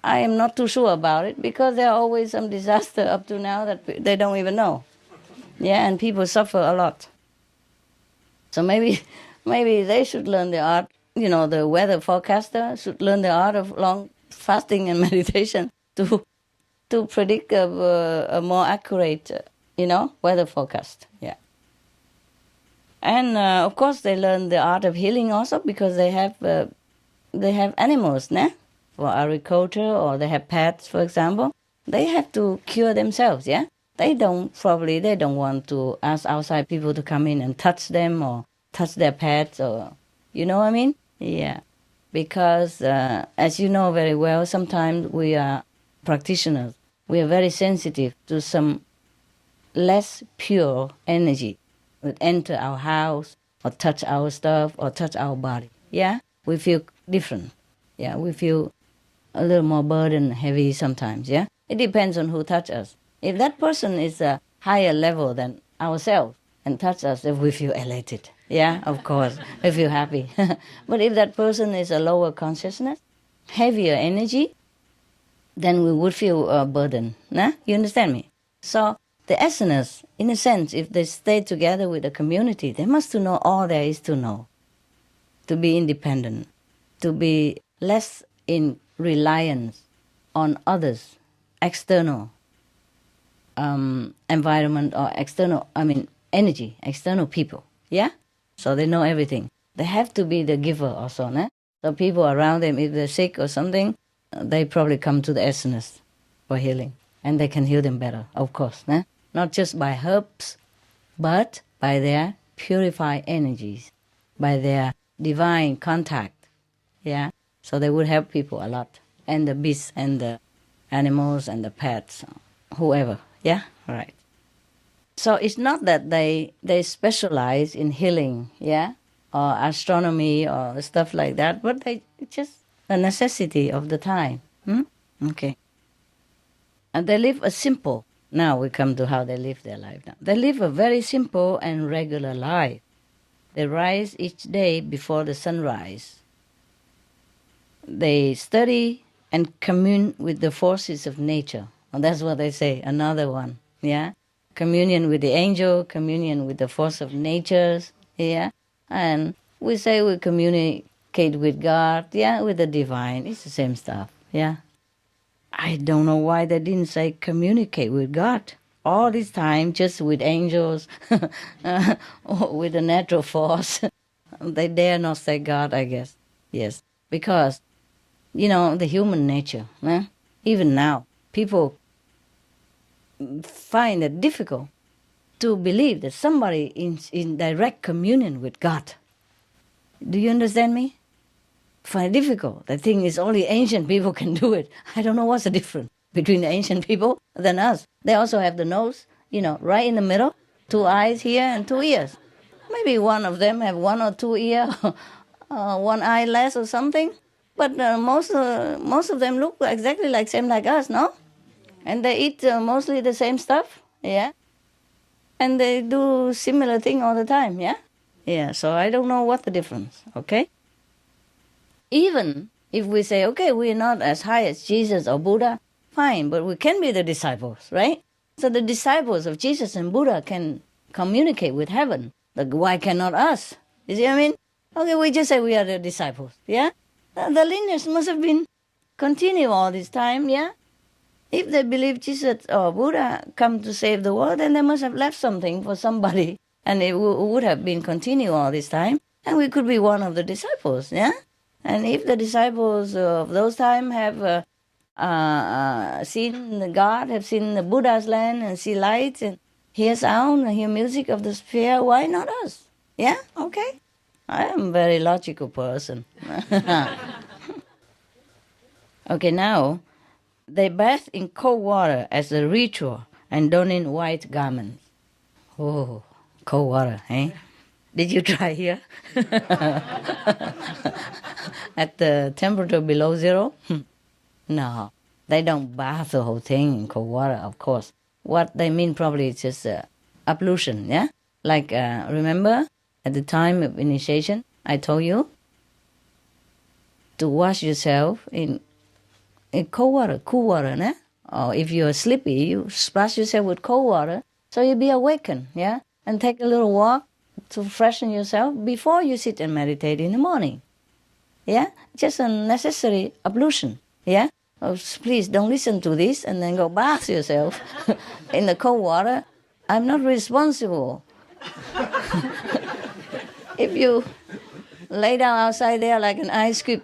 I am not too sure about it because there are always some disaster up to now that they don't even know. Yeah, and people suffer a lot. So maybe they should learn the art, the weather forecaster should learn the art of long fasting and meditation to predict a more accurate, weather forecast. Yeah. And of course they learn the art of healing also because they have animals, for agriculture, or they have pets, for example. They have to cure themselves, yeah? They don't want to ask outside people to come in and touch them or touch their pets, or, you know what I mean? Yeah. Because, as you know very well, sometimes we are practitioners. We are very sensitive to some less pure energy that enter our house or touch our stuff or touch our body, yeah? We feel different. Yeah, we feel a little more burdened, heavy sometimes, yeah? It depends on who touch us. If that person is a higher level than ourselves and touch us, then we feel elated. Yeah, of course, we feel happy. But if that person is a lower consciousness, heavier energy, then we would feel burdened. Nah? You understand me? So the essence, in a sense, if they stay together with the community, they must to know all there is to know. To be independent, to be less in reliance on others, external environment or energy, external people, yeah? So they know everything. They have to be the giver also, nah? So people around them, if they're sick or something, they probably come to the essence for healing. And they can heal them better, of course, nah? Not just by herbs, but by their purified energies, by their divine contact, yeah? So they would help people a lot. And the beasts and the animals and the pets, whoever, yeah? Right. So it's not that they specialize in healing, yeah? Or astronomy or stuff like that, but it's just a necessity of the time. Okay. And they live a simple, now we come to how they live their life now. They live a very simple and regular life. They rise each day before the sunrise. They study and commune with the forces of nature. And that's what they say, another one, yeah? Communion with the angel, communion with the force of nature, yeah? And we say we communicate with God, yeah, with the divine. It's the same stuff, yeah? I don't know why they didn't say communicate with God. All this time, just with angels, or with the natural force. They dare not say God, I guess. Yes, because, the human nature, even now, people find it difficult to believe that somebody is in direct communion with God. Do you understand me? Find it difficult. I think it's only ancient people can do it. I don't know what's the difference between the ancient people than us. They also have the nose, right in the middle, 2 eyes here and 2 ears. Maybe one of them have 1 or 2 ears, 1 eye less or something. But most of them look same like us, no? And they eat mostly the same stuff, yeah? And they do similar thing all the time, yeah? Yeah, so I don't know what the difference, okay? Even if we say, okay, we're not as high as Jesus or Buddha, fine, but we can be the disciples, right? So the disciples of Jesus and Buddha can communicate with heaven. Like, why cannot us? You see what I mean? Okay, we just say we are the disciples, yeah? The lineage must have been continue all this time, yeah? If they believe Jesus or Buddha come to save the world, then they must have left something for somebody, and it would have been continue all this time, and we could be one of the disciples, yeah? And if the disciples of those time have seen God, have seen the Buddha's land and see lights and hear sound and hear music of the sphere, why not us? Yeah? Okay? I am a very logical person. Okay, now, they bathe in cold water as a ritual and donate white garments. Oh, cold water, eh? Did you try here? At the temperature below zero? No, they don't bath the whole thing in cold water, of course. What they mean probably is just ablution, yeah? Like, remember, at the time of initiation, I told you to wash yourself in cold water, cool water, né? Or if you're sleepy, you splash yourself with cold water so you'll be awakened, yeah? And take a little walk to freshen yourself before you sit and meditate in the morning, yeah? Just a necessary ablution, yeah? Oh, please don't listen to this and then go bath yourself in the cold water. I'm not responsible. If you lay down outside there like an ice cube.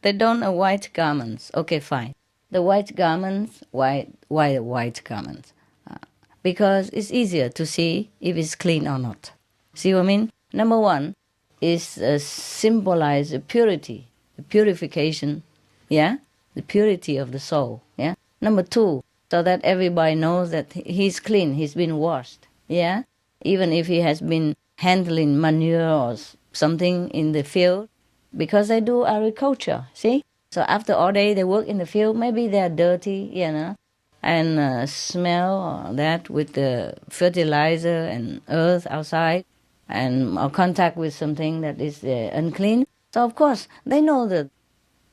They don white garments. Okay, fine. The white garments, why the white garments? Because it's easier to see if it's clean or not. See what I mean? Number one is symbolize the purity, the purification, yeah? The purity of the soul, yeah? Number two, so that everybody knows that he's clean, he's been washed, yeah? Even if he has been handling manure or something in the field, because they do agriculture, see? So after all day they work in the field, maybe they're dirty, you know, and smell that with the fertilizer and earth outside, and or contact with something that is unclean. So of course they know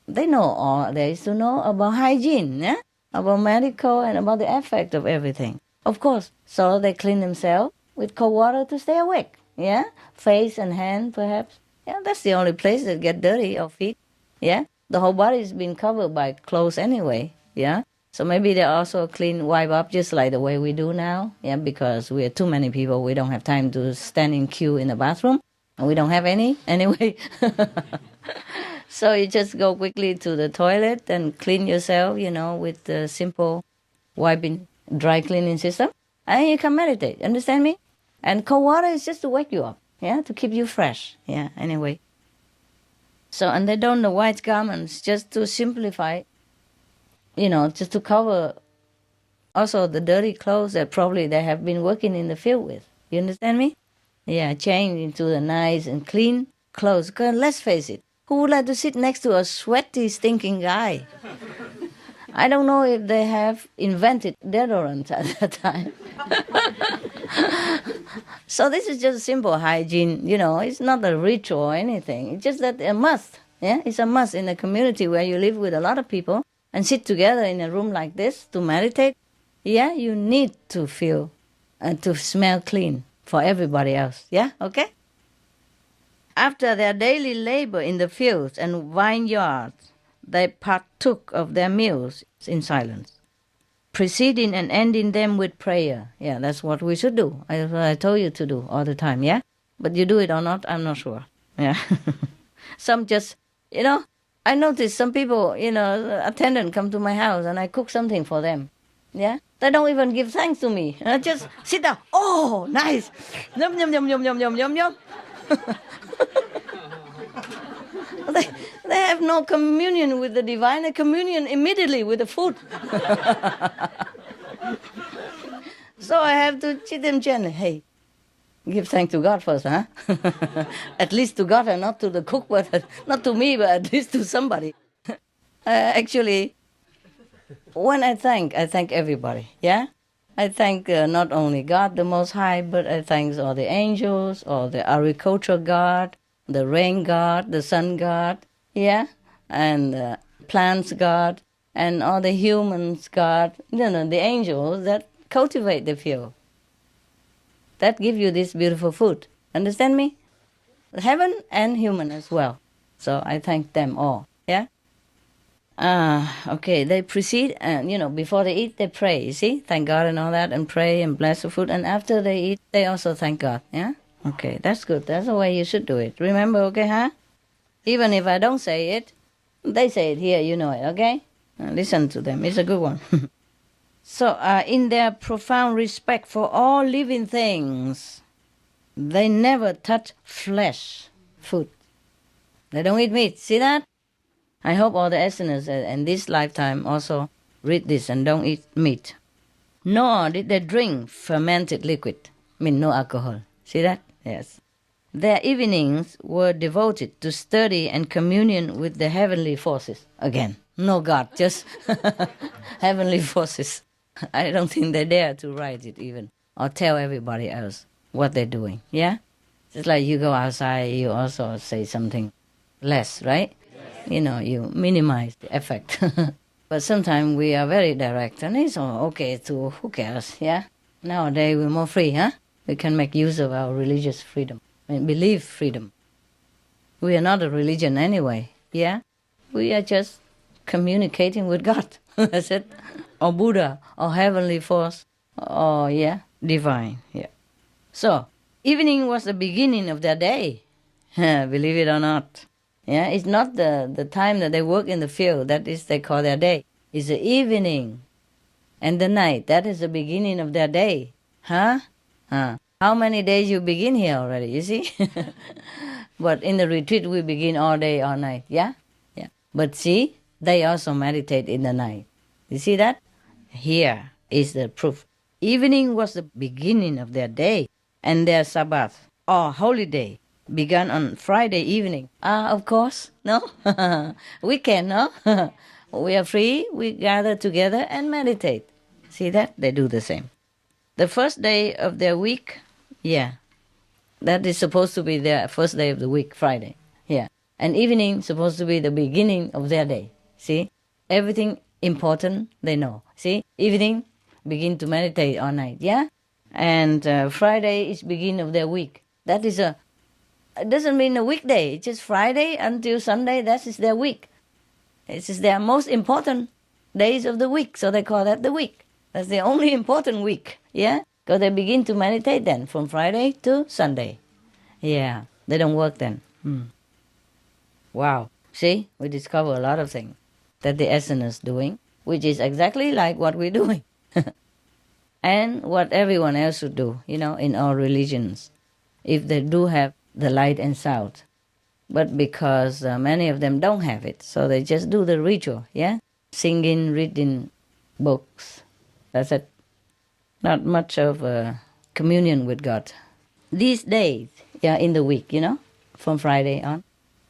all there is to know about hygiene, yeah? About medical and about the effect of everything. Of course, so they clean themselves with cold water to stay awake, yeah? Face and hand perhaps. Yeah, that's the only place that get dirty, or feet, yeah? The whole body is being covered by clothes anyway, yeah? So maybe they also clean, wipe up just like the way we do now, yeah? Because we are too many people, we don't have time to stand in queue in the bathroom, and we don't have any anyway. So you just go quickly to the toilet and clean yourself, you know, with the simple wiping, dry cleaning system, and you can meditate, understand me? And cold water is just to wake you up. Yeah, to keep you fresh. Yeah, anyway. So, and they don the white garments just to simplify, you know, just to cover also the dirty clothes that probably they have been working in the field with. You understand me? Yeah, change into the nice and clean clothes. Because let's face it, who would like to sit next to a sweaty, stinking guy? I don't know if they have invented deodorant at that time. So this is just simple hygiene, you know, it's not a ritual or anything. It's just that a must, yeah? It's a must in a community where you live with a lot of people and sit together in a room like this to meditate. Yeah, you need to feel and to smell clean for everybody else, yeah? Okay? After their daily labor in the fields and vineyards, they partook of their meals in silence, preceding and ending them with prayer. Yeah, that's what we should do. I told you to do all the time, yeah? But you do it or not, I'm not sure. Yeah. Some just, you know, I noticed some people, you know, attendant come to my house and I cook something for them. Yeah? They don't even give thanks to me. I just sit down. Oh, nice. Yum, yum, yum, yum, yum, yum, yum, yum. They have no communion with the divine, they communion immediately with the food. So I have to treat them gently. Hey, give thanks to God first, huh? At least to God and not to the cook, but not to me, but at least to somebody. Actually, when I thank everybody, yeah? I thank not only God, the Most High, but I thank all the angels, all the agriculture God, the rain God, the sun God, yeah, and the plants God, and all the humans God, the angels that cultivate the field, that give you this beautiful food. Understand me? Heaven and human as well. So I thank them all, yeah? Okay, they proceed, and before they eat, they pray, you see? Thank God and all that, and pray and bless the food. And after they eat, they also thank God, yeah? Okay, that's good. That's the way you should do it. Remember, okay, huh? Even if I don't say it, they say it here, you know it, okay? Listen to them. It's a good one. So, in their profound respect for all living things, they never touch flesh, food. They don't eat meat. See that? I hope all the listeners in this lifetime also read this and don't eat meat. Nor did they drink fermented liquid. No alcohol. See that? Yes. Their evenings were devoted to study and communion with the heavenly forces. Again, no God, just heavenly forces. I don't think they dare to write it even or tell everybody else what they're doing. Yeah? It's like you go outside, you also say something less, right? You minimize the effect. But sometimes we are very direct, and it's all okay to who cares, yeah? Nowadays we're more free, huh? We can make use of our religious freedom, belief freedom. We are not a religion anyway, yeah? We are just communicating with God, that's it. Or Buddha, or heavenly force, or, divine, yeah. So, evening was the beginning of their day, believe it or not. Yeah, it's not the time that they work in the field, that is they call their day. It's the evening and the night, that is the beginning of their day. Huh? How many days you begin here already, you see? But in the retreat we begin all day, all night, yeah? Yeah. But see, they also meditate in the night. You see that? Here is the proof. Evening was the beginning of their day, and their Sabbath, or holiday, began on Friday evening. Of course, no? Weekend, no? We are free, we gather together and meditate. See that? They do the same. The first day of their week, that is supposed to be their first day of the week, Friday. Yeah. And evening supposed to be the beginning of their day. See? Everything important they know. See? Evening, begin to meditate all night, yeah? And Friday is beginning of their week. That is it doesn't mean a weekday. It's just Friday until Sunday. That is their week. It is their most important days of the week. So they call that the week. That's the only important week. Yeah? Because they begin to meditate then from Friday to Sunday. Yeah. They don't work then. Wow. See? We discover a lot of things that the essence is doing, which is exactly like what we're doing. And what everyone else should do, in all religions. If they do have the light and sound. But because many of them don't have it, so they just do the ritual, yeah? Singing, reading books. That's it. Not much of communion with God. These days, in the week, from Friday on,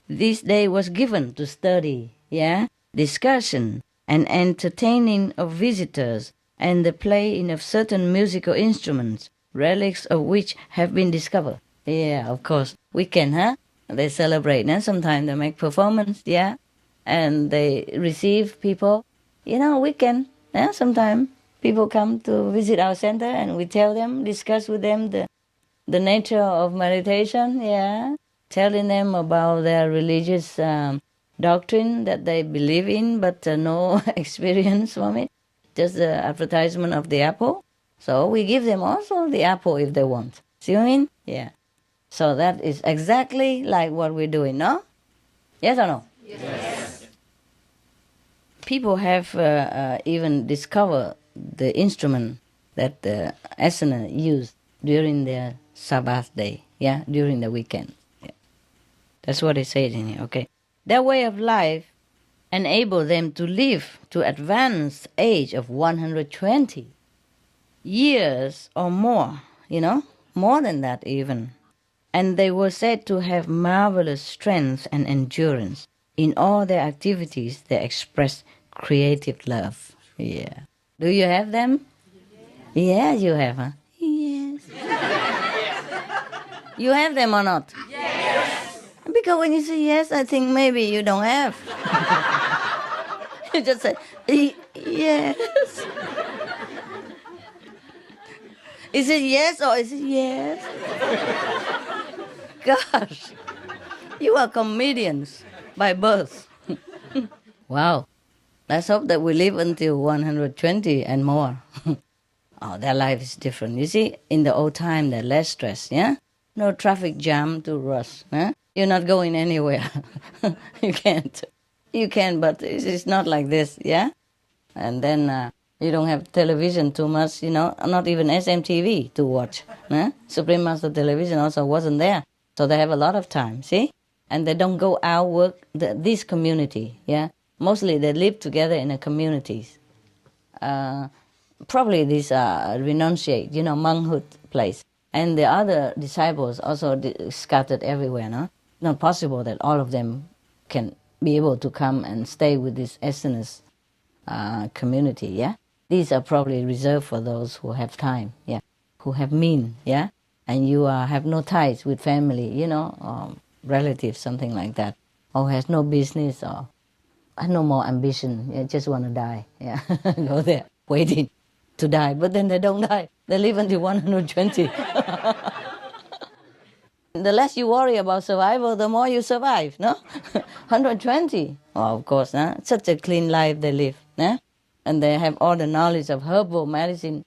this day was given to study, discussion and entertaining of visitors and the playing of certain musical instruments, relics of which have been discovered. Yeah, of course. Weekend, huh? They celebrate, and sometimes they make performance, and they receive people. Weekend, sometimes people come to visit our center, and we tell them, discuss with them the nature of meditation, telling them about their religious doctrine that they believe in, but no experience from it, just the advertisement of the apple. So we give them also the apple if they want. See what I mean? Yeah. So that is exactly like what we're doing, no? Yes or no? Yes. People have even discovered the instrument that the asana used during their Sabbath day, during the weekend. Yeah. That's what it says in here, okay. Their way of life enabled them to live to advanced age of 120 years or more, more than that even. And they were said to have marvelous strength and endurance. In all their activities, they expressed creative love. Yeah. Do you have them? Yeah, you have, huh? Yes. You have them or not? Yes. Because when you say yes, I think maybe you don't have. You just say, yes. Is it yes or is it yes? Gosh, you are comedians by birth. Wow. Let's hope that we live until 120 and more. Oh, their life is different. You see, in the old time, there's less stress, yeah? No traffic jam to rush, huh? You're not going anywhere. You can't. You can, but it's not like this, yeah? And then you don't have television too much, not even SMTV to watch. Huh? Supreme Master Television also wasn't there. So they have a lot of time, see? And they don't go out work, this community, yeah? Mostly they live together in a communities. Probably these renunciate, monkhood place. And the other disciples also scattered everywhere, no? Not possible that all of them can be able to come and stay with this essence community, yeah? These are probably reserved for those who have time, yeah? Who have mean, yeah? And you have no ties with family, or relatives, something like that. Or has no business or no more ambition, just want to die, yeah? Go there, waiting to die. But then they don't die. They live until 120. The less you worry about survival, the more you survive, no? 120. Oh, of course, such a clean life they live. And they have all the knowledge of herbal medicine,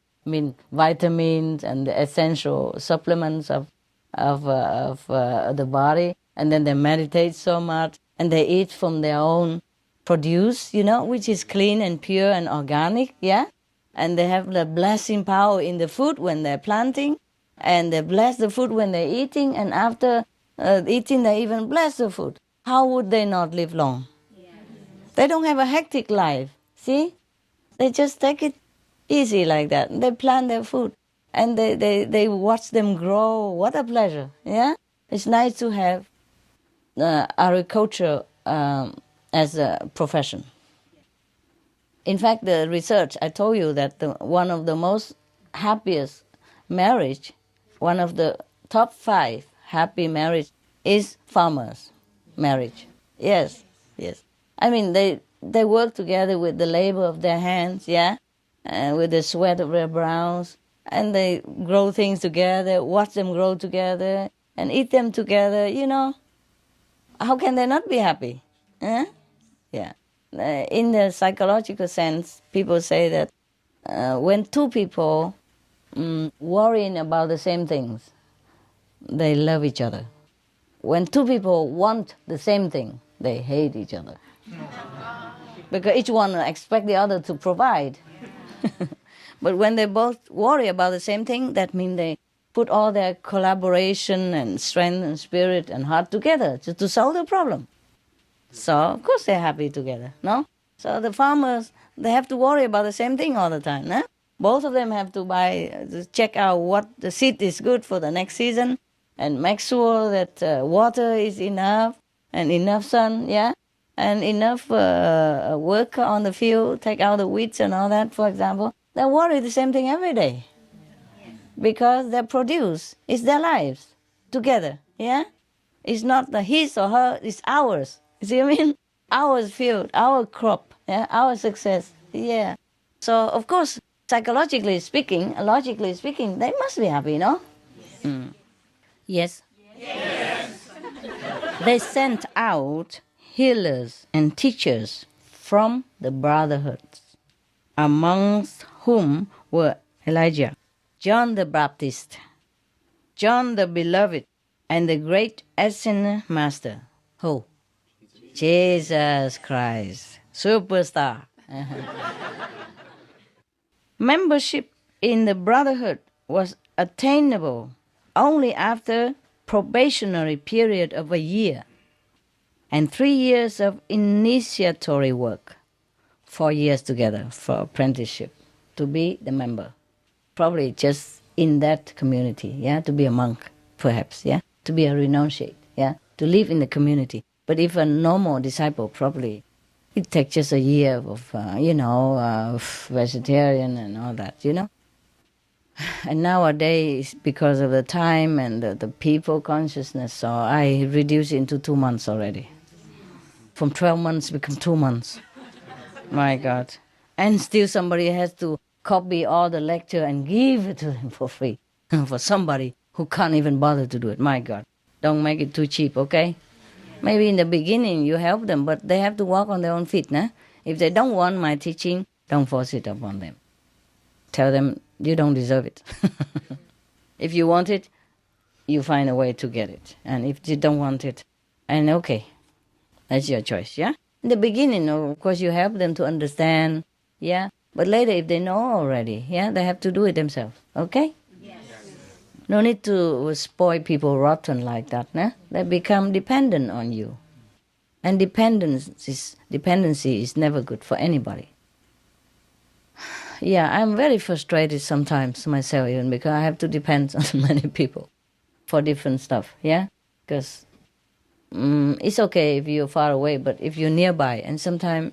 vitamins and the essential supplements of the body. And then they meditate so much, and they eat from their own produce, which is clean and pure and organic, yeah? And they have the blessing power in the food when they're planting, and they bless the food when they're eating, and after eating they even bless the food. How would they not live long? Yeah. They don't have a hectic life, see? They just take it easy like that. They plant their food, and they watch them grow. What a pleasure, yeah? It's nice to have agriculture as a profession. In fact, the research, I told you that one of the most happiest marriage, one of the top 5 happy marriage is farmers' marriage. Yes. I mean, they work together with the labor of their hands, yeah, and with the sweat of their brows, and they grow things together, watch them grow together, and eat them together, How can they not be happy? Huh? Yeah. In the psychological sense, people say that when two people worrying about the same things, they love each other. When two people want the same thing, they hate each other. Because each one expects the other to provide. But when they both worry about the same thing, that means they put all their collaboration and strength and spirit and heart together to solve the problem. So, of course, they're happy together, no? So the farmers, they have to worry about the same thing all the time, no? Both of them have to check out what the seed is good for the next season and make sure that water is enough and enough sun, yeah? And enough work on the field, take out the weeds and all that, for example. They worry the same thing every day because they produce. It's their lives together, yeah? It's not his or her, it's ours. You see what I mean? Our field, our crop, yeah? Our success, yeah. So, of course, psychologically speaking, logically speaking, they must be happy, no? Yes? Yes. They sent out healers and teachers from the brotherhoods, amongst whom were Elijah, John the Baptist, John the Beloved, and the great Ascended Master. Who? Jesus Christ, superstar. Membership in the brotherhood was attainable only after probationary period of a year and 3 years of initiatory work, 4 years together for apprenticeship, to be the member. Probably just in that community, yeah, to be a monk, perhaps, yeah, to be a renunciate, yeah, to live in the community. But if a normal disciple, probably it takes just a year of, vegetarian and all that, And nowadays, because of the time and the people consciousness, so I reduce it into 2 months already. From 12 months become 2 months. My God. And still somebody has to copy all the lecture and give it to them for free. For somebody who can't even bother to do it. My God. Don't make it too cheap, okay? Maybe in the beginning you help them, but they have to walk on their own feet. Nah? If they don't want my teaching, don't force it upon them. Tell them you don't deserve it. If you want it, you find a way to get it. And if you don't want it, and okay, that's your choice, yeah? In the beginning, of course, you help them to understand, yeah? But later, if they know already, yeah, they have to do it themselves, okay? Yes. No need to spoil people rotten like that, nah? They become dependent on you. And dependency is never good for anybody. Yeah, I'm very frustrated sometimes myself even because I have to depend on many people for different stuff, yeah? Because it's okay if you're far away, but if you're nearby, and sometimes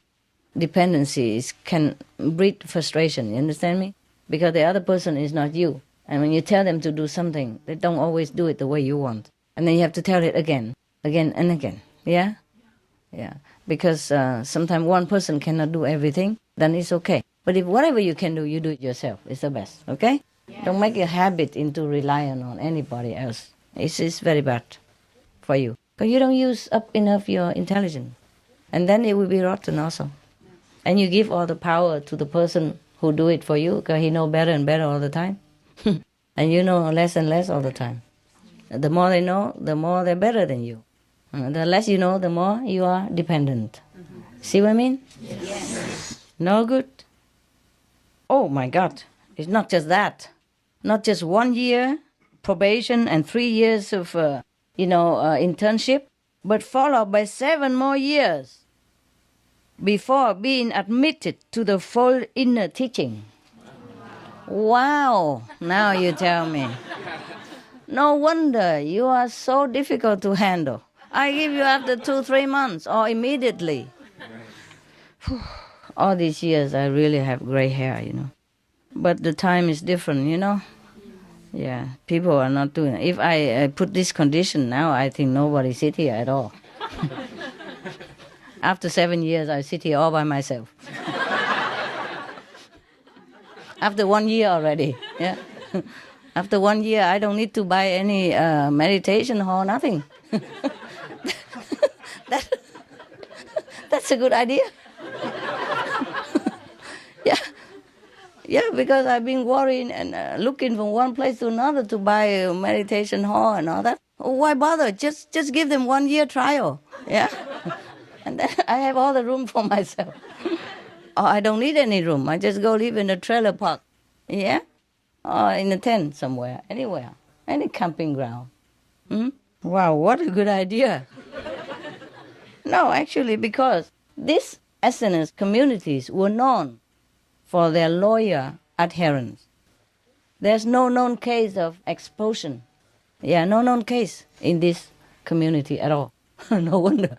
dependency can breed frustration, you understand me? Because the other person is not you. And when you tell them to do something, they don't always do it the way you want. And then you have to tell it again and again, yeah? Yeah, because sometimes one person cannot do everything, then it's okay. But if whatever you can do, you do it yourself. It's the best, okay? Yes. Don't make a habit into relying on anybody else. It's very bad for you. Because you don't use up enough your intelligence. And then it will be rotten also. And you give all the power to the person who do it for you, because he know better and better all the time. And you know less and less all the time. The more they know, the more they're better than you. The less you know, the more you are dependent. See what I mean? Yes. No good. Oh my God, it's not just that. Not just 1 year probation and 3 years of, internship, but followed by 7 more years before being admitted to the full inner teaching. Wow, now you tell me. No wonder you are so difficult to handle. I give you after 2-3 months or immediately. All these years I really have gray hair, But the time is different, Yeah, people are not doing it. If I put this condition now, I think nobody sit here at all. After 7 years, I sit here all by myself. After 1 year already, yeah. After 1 year, I don't need to buy any meditation hall, nothing. That's a good idea. Yeah, because I've been worrying and looking from one place to another to buy a meditation hall and all that. Why bother? Just give them 1 year trial, yeah? And then I have all the room for myself. Or I don't need any room. I just go live in a trailer park, yeah? Or in a tent somewhere, anywhere, any camping ground. Wow, what a good idea. No, actually, because these SNS communities were known for their loyal adherence. There's no known case of expulsion. Yeah, no known case in this community at all. No wonder.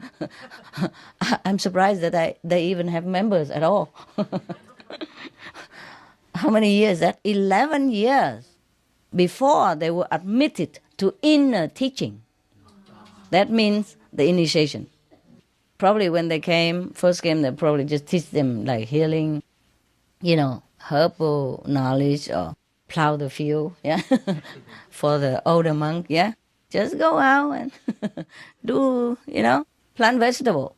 I'm surprised that they even have members at all. How many years? That 11 years before they were admitted to inner teaching. That means the initiation. Probably when they first came, they probably just teach them like healing, herbal knowledge or plow the field, yeah, for the older monk, yeah. Just go out and do, plant vegetable.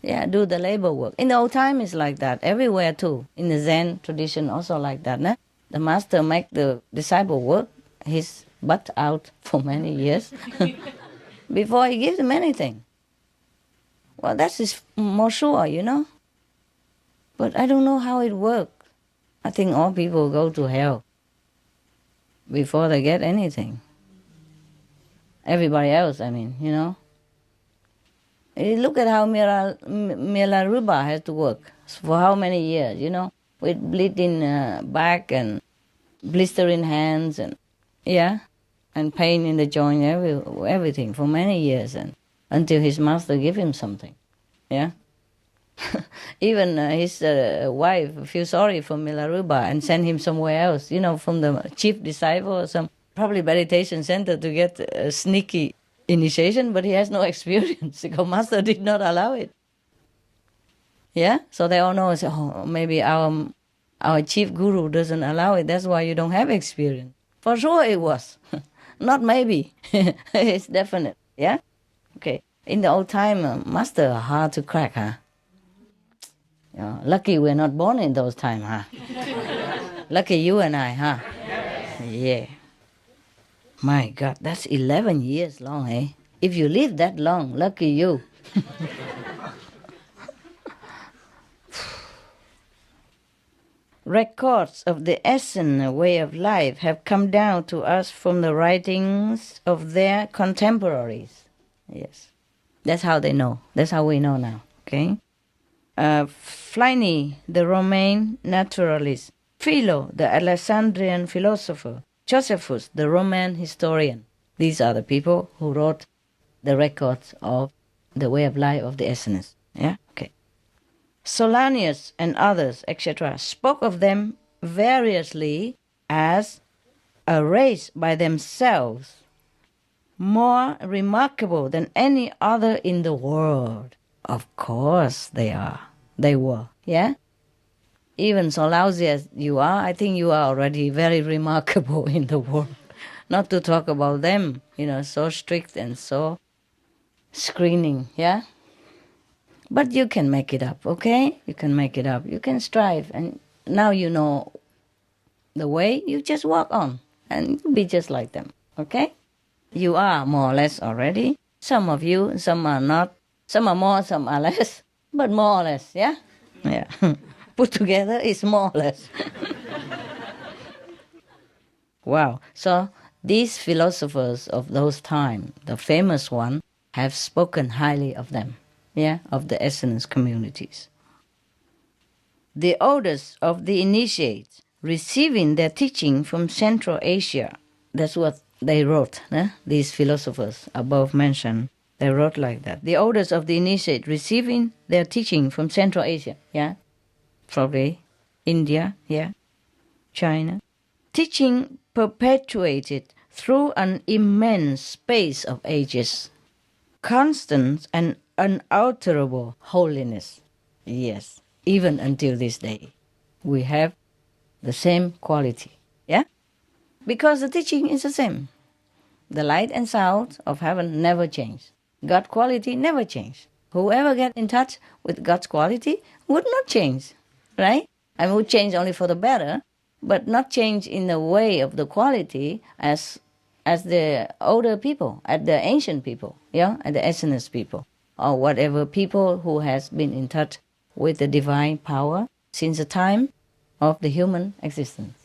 Yeah, do the labor work. In the old time, it's like that. Everywhere too. In the Zen tradition, also like that. Nah? The master make the disciple work his butt out for many years before he gives them anything. Well, that is more sure, But I don't know how it works. I think all people go to hell before they get anything. Everybody else, Look at how Milarepa has to work for how many years, with bleeding back and blistering hands and, and pain in the joint, everything for many years and until his master give him something, yeah. Even his wife feel sorry for Milarepa and send him somewhere else, from the chief disciple or some probably meditation center to get a sneaky initiation, but he has no experience because Master did not allow it. Yeah? So they all know, maybe our chief guru doesn't allow it, that's why you don't have experience. For sure it was. Not maybe. It's definite. Yeah? Okay. In the old time, Master are hard to crack, huh? Lucky we're not born in those times, huh? Lucky you and I, huh? Yeah. My God, that's 11 years long, eh? If you live that long, lucky you. Records of the Essen way of life have come down to us from the writings of their contemporaries. Yes. That's how they know. That's how we know now, okay? Pliny, the Roman naturalist. Philo, the Alexandrian philosopher. Josephus, the Roman historian. These are the people who wrote the records of the way of life of the Essenes. Yeah? Okay. Solanius and others, etc., spoke of them variously as a race by themselves, more remarkable than any other in the world. Of course they are. They were. Yeah? Even so lousy as you are, I think you are already very remarkable in the world. Not to talk about them, so strict and so screening, yeah? But you can make it up, okay? You can make it up. You can strive. And now you know the way, you just walk on. And be just like them, okay? You are more or less already. Some of you, some are not. Some are more, some are less. But more or less, yeah? Yeah. Put together is more or less. Wow. So these philosophers of those times, the famous one, have spoken highly of them, yeah, of the Essenes communities. The oldest of the initiates, receiving their teaching from Central Asia, that's what they wrote, these philosophers above mentioned, they wrote like that. The oldest of the initiates, receiving their teaching from Central Asia, yeah, probably India, yeah, China. Teaching perpetuated through an immense space of ages. Constant and unalterable holiness. Yes, even until this day. We have the same quality, yeah? Because the teaching is the same. The light and sound of heaven never change. God's quality never change. Whoever get in touch with God's quality would not change. Right? I would change only for the better, but not change in the way of the quality as the older people, as the ancient people, yeah, as the Essenes people, or whatever people who has been in touch with the divine power since the time of the human existence.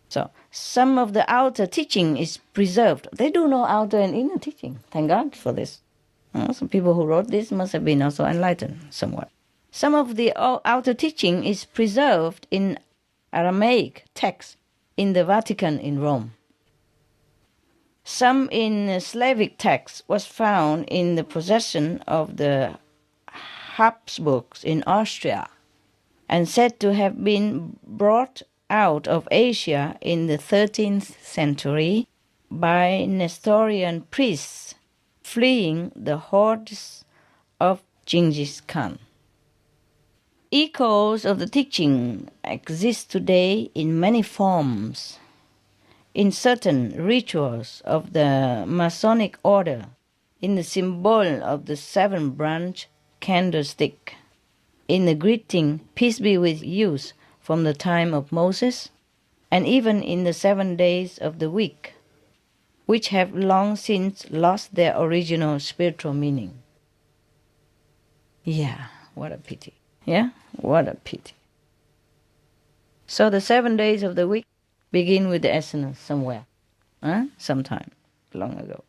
So some of the outer teaching is preserved. They do know outer and inner teaching. Thank God for this. Some people who wrote this must have been also enlightened somewhat. Some of the outer teaching is preserved in Aramaic text in the Vatican in Rome. Some in Slavic text was found in the possession of the Habsburgs in Austria and said to have been brought out of Asia in the 13th century by Nestorian priests fleeing the hordes of Genghis Khan. Echoes of the teaching exist today in many forms. In certain rituals of the Masonic order, in the symbol of the 7-branch candlestick, in the greeting, peace be with you, from the time of Moses, and even in the 7 days of the week, which have long since lost their original spiritual meaning. Yeah, what a pity. Yeah, what a pity. So the 7 days of the week begin with the Essenes somewhere, sometime long ago.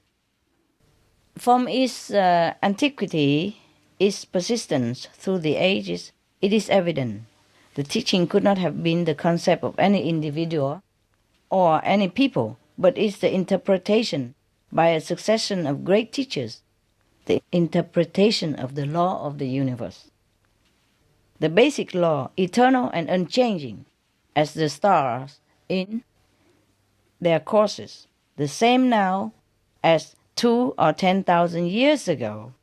From its antiquity, its persistence through the ages, it is evident the teaching could not have been the concept of any individual or any people, but is the interpretation by a succession of great teachers, the interpretation of the law of the universe. the basic law, eternal and unchanging, as the stars in their courses, the same now as 2 or 10,000 years ago,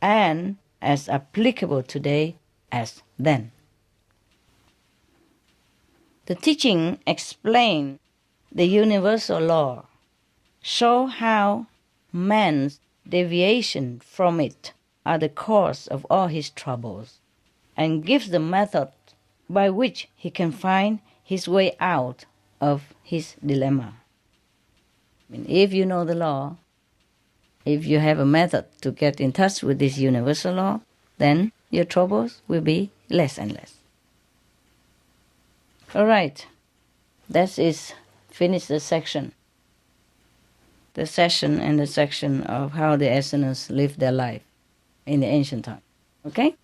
and as applicable today as then. The teaching explain the universal law, show how man's deviation from it are the cause of all his troubles, and gives the method by which he can find his way out of his dilemma. I mean, if you know the law, if you have a method to get in touch with this universal law, then your troubles will be less and less. All right, that is finish the section. The session and the section of how the Easterners lived their life in the ancient time. Okay?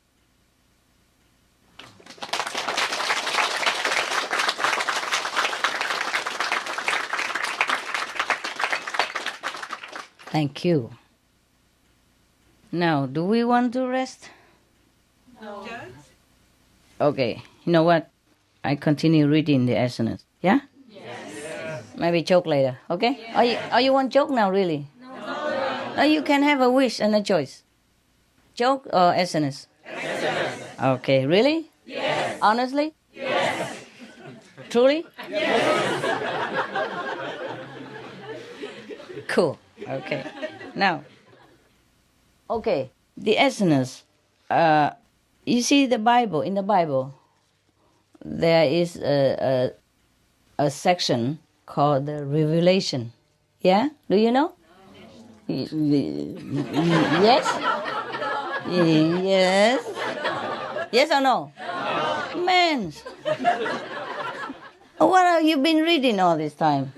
Thank you. Now, do we want to rest? No. Okay, you know what? I continue reading the Easterners. Yeah? Yes. Maybe joke later, okay? Are you want joke now, really? No, you can have a wish and a choice. Joke or SNS? SNS. Okay, really? Yes. Honestly? Yes. Truly? Yes. Cool. Okay. Now, okay, the SNS. You see the Bible, in the Bible, there is a section called the Revelation. Yeah? Do you know? Yes? Yes? Yes or no? No. Man. What have you been reading all this time?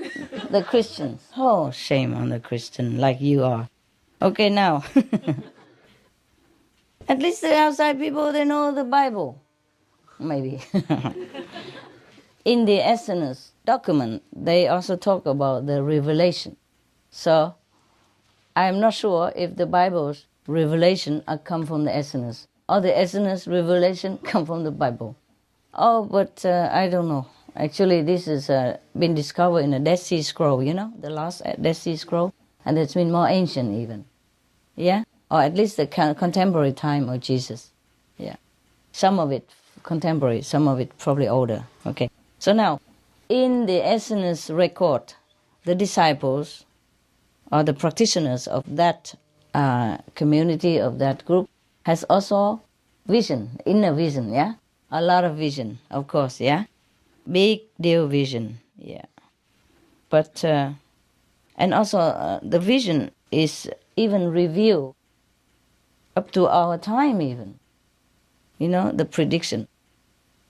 The Christians. Oh, shame on the Christian like you are. Okay, now. At least the outside people, they know the Bible. Maybe. In the Essenes document, they also talk about the revelation. So, I'm not sure if the Bible's revelation come from the Essenes, or the Essenes revelation come from the Bible. Oh, but I don't know. Actually, this has been discovered in a Dead Sea Scroll, you know, the last Dead Sea Scroll, and it's been more ancient even. Yeah? Or at least the contemporary time of Jesus. Yeah. Some of it contemporary, some of it probably older. Okay. So now, in the Essenes record, the disciples or the practitioners of that community, of that group, has also vision, inner vision, yeah? A lot of vision, of course, yeah? Big deal vision, yeah. But, and also the vision is even revealed up to our time even. You know, the prediction.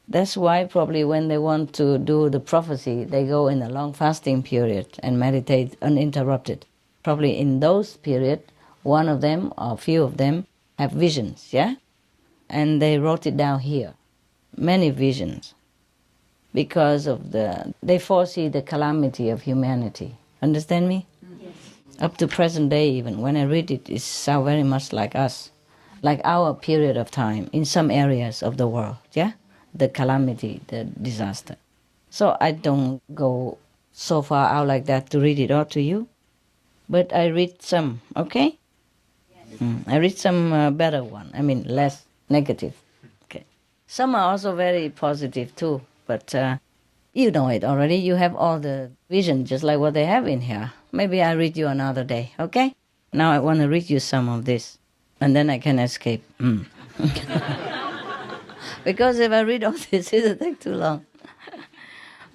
That's why probably when they want to do the prophecy, they go in a long fasting period and meditate uninterrupted. Probably in those periods, one of them or a few of them have visions, yeah? And they wrote it down here. Many visions. Because of they foresee the calamity of humanity. Understand me? Yes. Up to present day even, when I read it, it sounds very much like us. Like our period of time in some areas of the world, yeah? The calamity, the disaster. So I don't go so far out like that to read it all to you. But I read some, okay? Yes. I read some better one. I mean, less negative. Okay. Some are also very positive too. But you know it already. You have all the vision, just like what they have in here. Maybe I read you another day, okay? Now I want to read you some of this. And then I can escape. Because if I read all this, it'll take too long.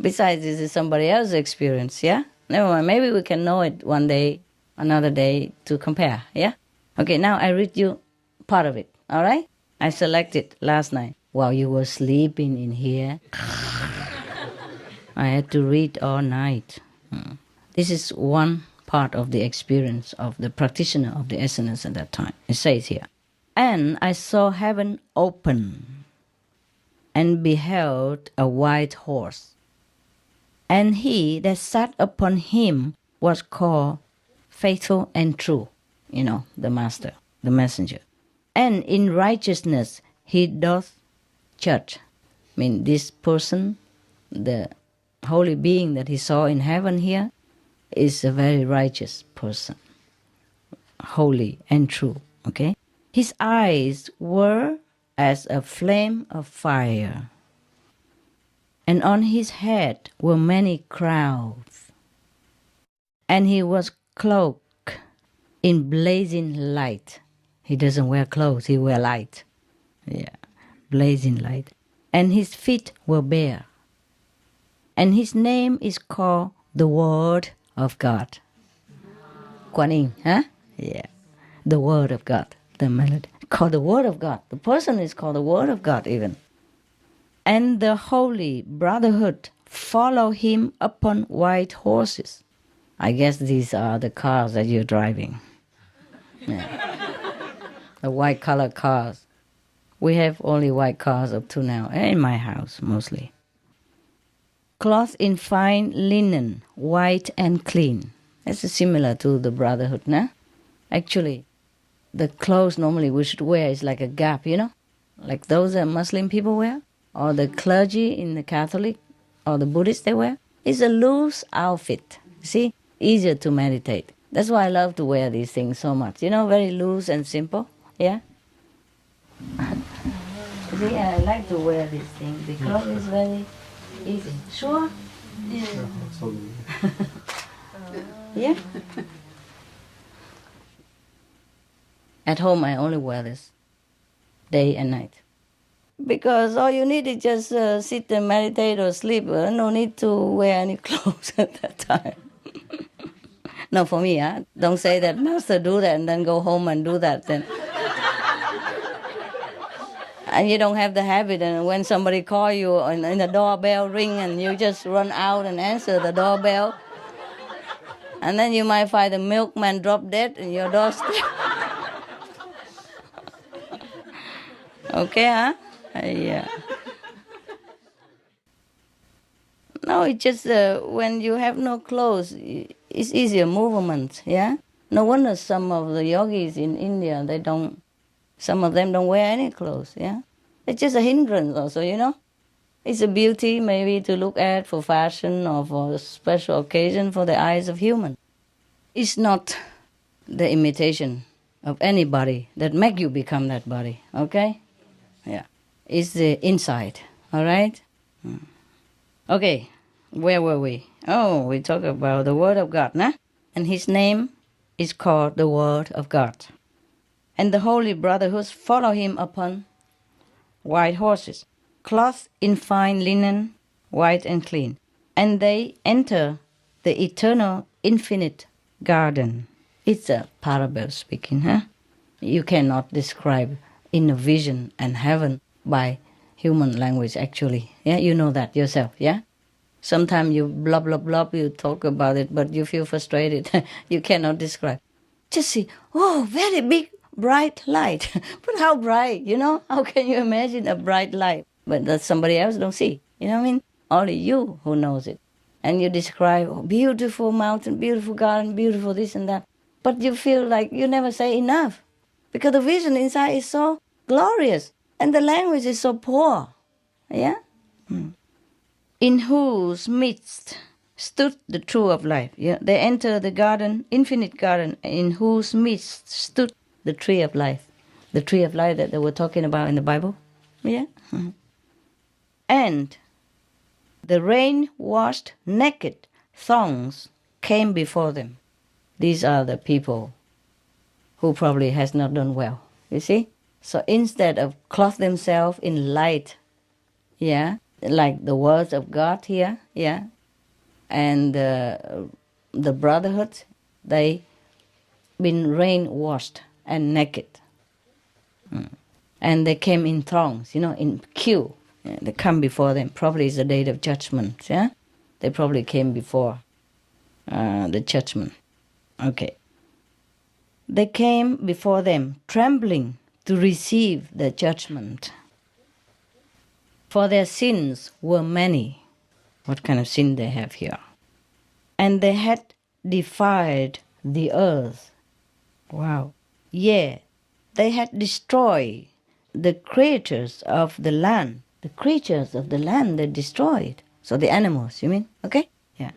Besides, this is somebody else's experience, yeah? Never mind, maybe we can know it one day, another day to compare, yeah? Okay, now I read you part of it, all right? I selected last night while you were sleeping in here. I had to read all night. This is one part of the experience of the practitioner of the Essenes at that time. It says here, "And I saw heaven open, and beheld a white horse. And he that sat upon him was called Faithful and True," you know, the master, the messenger. "And in righteousness he doth church. I mean, this person, the holy being that he saw in heaven here, is a very righteous person, holy and true, okay? His eyes were as a flame of fire, and on his head were many crowns, and he was cloaked in blazing light. He doesn't wear clothes, he wear light. Yeah, blazing light. And his feet were bare. And his name is called the Word of God. Kuan Yin, huh? Yeah, the Word of God, the melody. Called the Word of God. The person is called the Word of God even. And the Holy Brotherhood follow him upon white horses. I guess these are the cars that you're driving. Yeah. The white colored cars. We have only white cars up to now, in my house mostly. Cloth in fine linen, white and clean. That's similar to the brotherhood, nah? Actually, the clothes normally we should wear is like a gap, you know? Like those that Muslim people wear, or the clergy in the Catholic, or the Buddhists they wear. It's a loose outfit, see? Easier to meditate. That's why I love to wear these things so much. You know, very loose and simple, yeah? See, I like to wear this thing because it's very easy. Sure? Yeah. Yeah? At home, I only wear this day and night. Because all you need is just sit and meditate or sleep. No need to wear any clothes at that time. No, for me, huh? Don't say that, Master, do that, and then go home and do that. Then. And you don't have the habit, and when somebody call you and the doorbell ring and you just run out and answer the doorbell, and then you might find the milkman drop dead in your doorstep. Okay, huh? Yeah. No, it's just when you have no clothes, it's easier movement, yeah? No wonder some of the yogis in India, some of them don't wear any clothes, yeah? It's just a hindrance also, you know? It's a beauty maybe to look at for fashion or for a special occasion for the eyes of human. It's not the imitation of anybody that make you become that body, okay? Yeah. It's the inside, all right? Okay, where were we? Oh, we talked about the Word of God, nah? And his name is called the Word of God. And the Holy Brotherhood follow him upon white horses, clothed in fine linen, white and clean. And they enter the eternal infinite garden. It's a parable speaking, huh? You cannot describe in a vision and heaven by human language actually. Yeah, you know that yourself, yeah? Sometimes you blah, blah, blah, you talk about it, but you feel frustrated. You cannot describe. Just see, oh, very big, bright light. But how bright, you know? How can you imagine a bright light? But that somebody else don't see. You know what I mean? Only you who knows it. And you describe, oh, beautiful mountain, beautiful garden, beautiful this and that. But you feel like you never say enough. Because the vision inside is so glorious. And the language is so poor. Yeah? In whose midst stood the true of life. Yeah? They enter the garden, infinite garden, in whose midst stood the tree of life. The tree of life that they were talking about in the Bible. Yeah? And the rain-washed naked thongs came before them. These are the people who probably has not done well. You see? So instead of clothe themselves in light, yeah, like the words of God here, yeah, and the brotherhood, they been rain-washed and naked. And they came in throngs, you know, in queue. Yeah, they come before them. Probably it's the day of judgment, yeah? They probably came before the judgment. Okay. They came before them, trembling to receive the judgment. For their sins were many. What kind of sin they have here? And they had defied the earth. Wow. Yeah, they had destroyed the creatures of the land the creatures of the land they destroyed. So the animals, you mean? Okay? Yeah.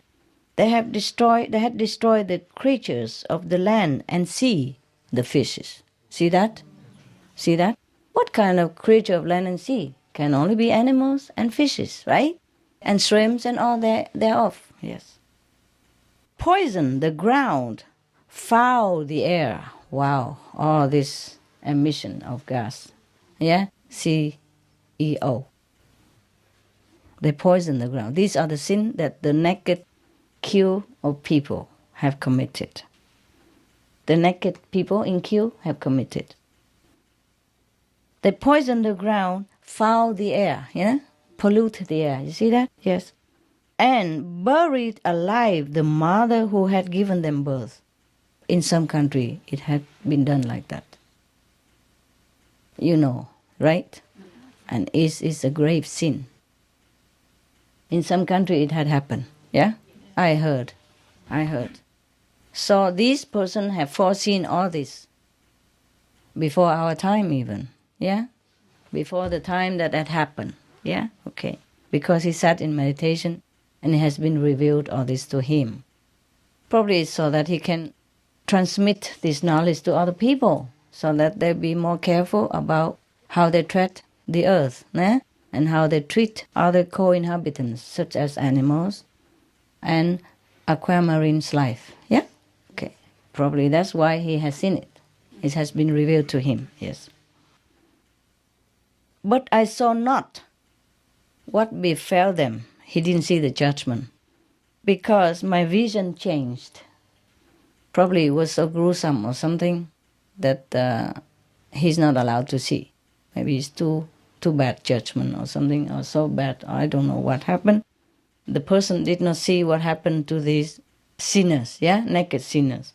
They had destroyed the creatures of the land and sea, the fishes. See that? See that? What kind of creature of land and sea? Can only be animals and fishes, right? And shrimps and all thereof, yes. Poison the ground, foul the air. Wow, all this emission of gas. Yeah? CEO. They poison the ground. These are the sins that the naked queue of people have committed. The naked people in queue have committed. They poison the ground, foul the air, pollute the air. You see that? Yes. And buried alive the mother who had given them birth. In some country, it had been done like that. You know, right? And it is a grave sin. In some country, it had happened. Yeah? I heard. So these persons have foreseen all this before our time even. Yeah? Before the time that had happened. Yeah? Okay. Because he sat in meditation and it has been revealed all this to him. Probably so that he can transmit this knowledge to other people so that they be more careful about how they treat the earth, and how they treat other co-inhabitants such as animals and aquamarine's life. Yeah? Okay. Probably that's why he has seen it. It has been revealed to him, yes. But I saw not what befell them. He didn't see the judgment because my vision changed. Probably it was so gruesome or something that he's not allowed to see. Maybe it's too bad judgment or something, or so bad, I don't know what happened. The person did not see what happened to these sinners, naked sinners.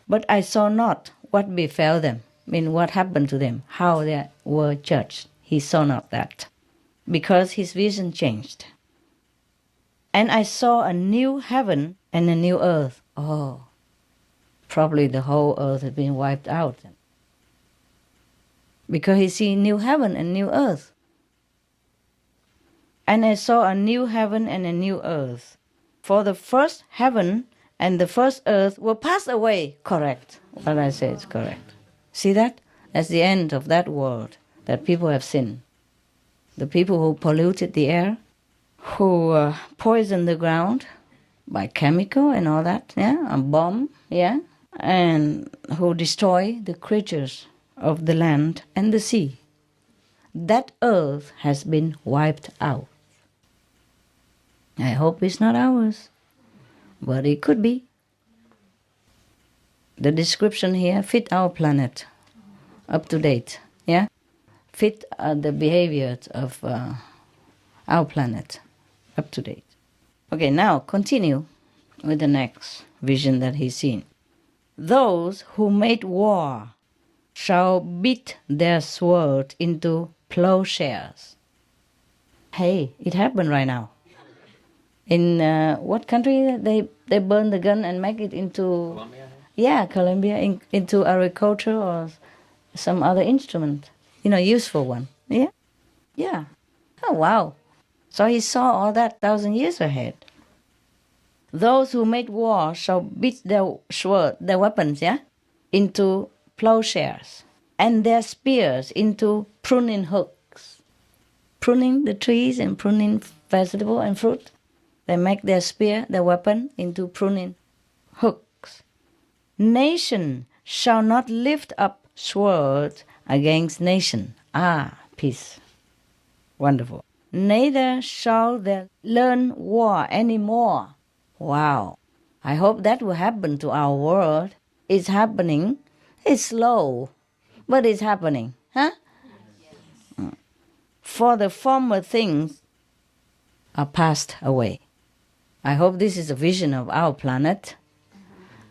But I saw not what befell them, what happened to them, how they were judged. He saw not that, because his vision changed. And I saw a new heaven and a new earth. Oh, probably the whole earth had been wiped out. Because he see new heaven and new earth. And I saw a new heaven and a new earth. For the first heaven and the first earth were passed away. Correct. What I say is correct. See that? That's the end of that world that people have sinned. The people who polluted the air, who poisoned the ground by chemical and all that, a bomb, and who destroy the creatures of the land and the sea. That earth has been wiped out. I hope it's not ours, but it could be. The description here fit our planet, up to date, fit the behavior of our planet, up to date. Okay, now continue with the next vision that he's seen. Those who made war shall beat their sword into plowshares. Hey, it happened right now. In what country they burn the gun and make it into... Colombia? Yeah, Colombia, into agriculture or some other instrument. Useful one. Yeah? Yeah. Oh, wow. So he saw all that 1,000 years ahead. Those who made war shall beat their sword, their weapons, into plowshares, and their spears into pruning hooks. Pruning the trees and pruning vegetable and fruit. They make their spear, their weapon, into pruning hooks. Nation shall not lift up sword against nation. Peace. Wonderful. Neither shall they learn war anymore. Wow. I hope that will happen to our world. It's happening. It's slow, but it's happening. For the former things are passed away. I hope this is a vision of our planet,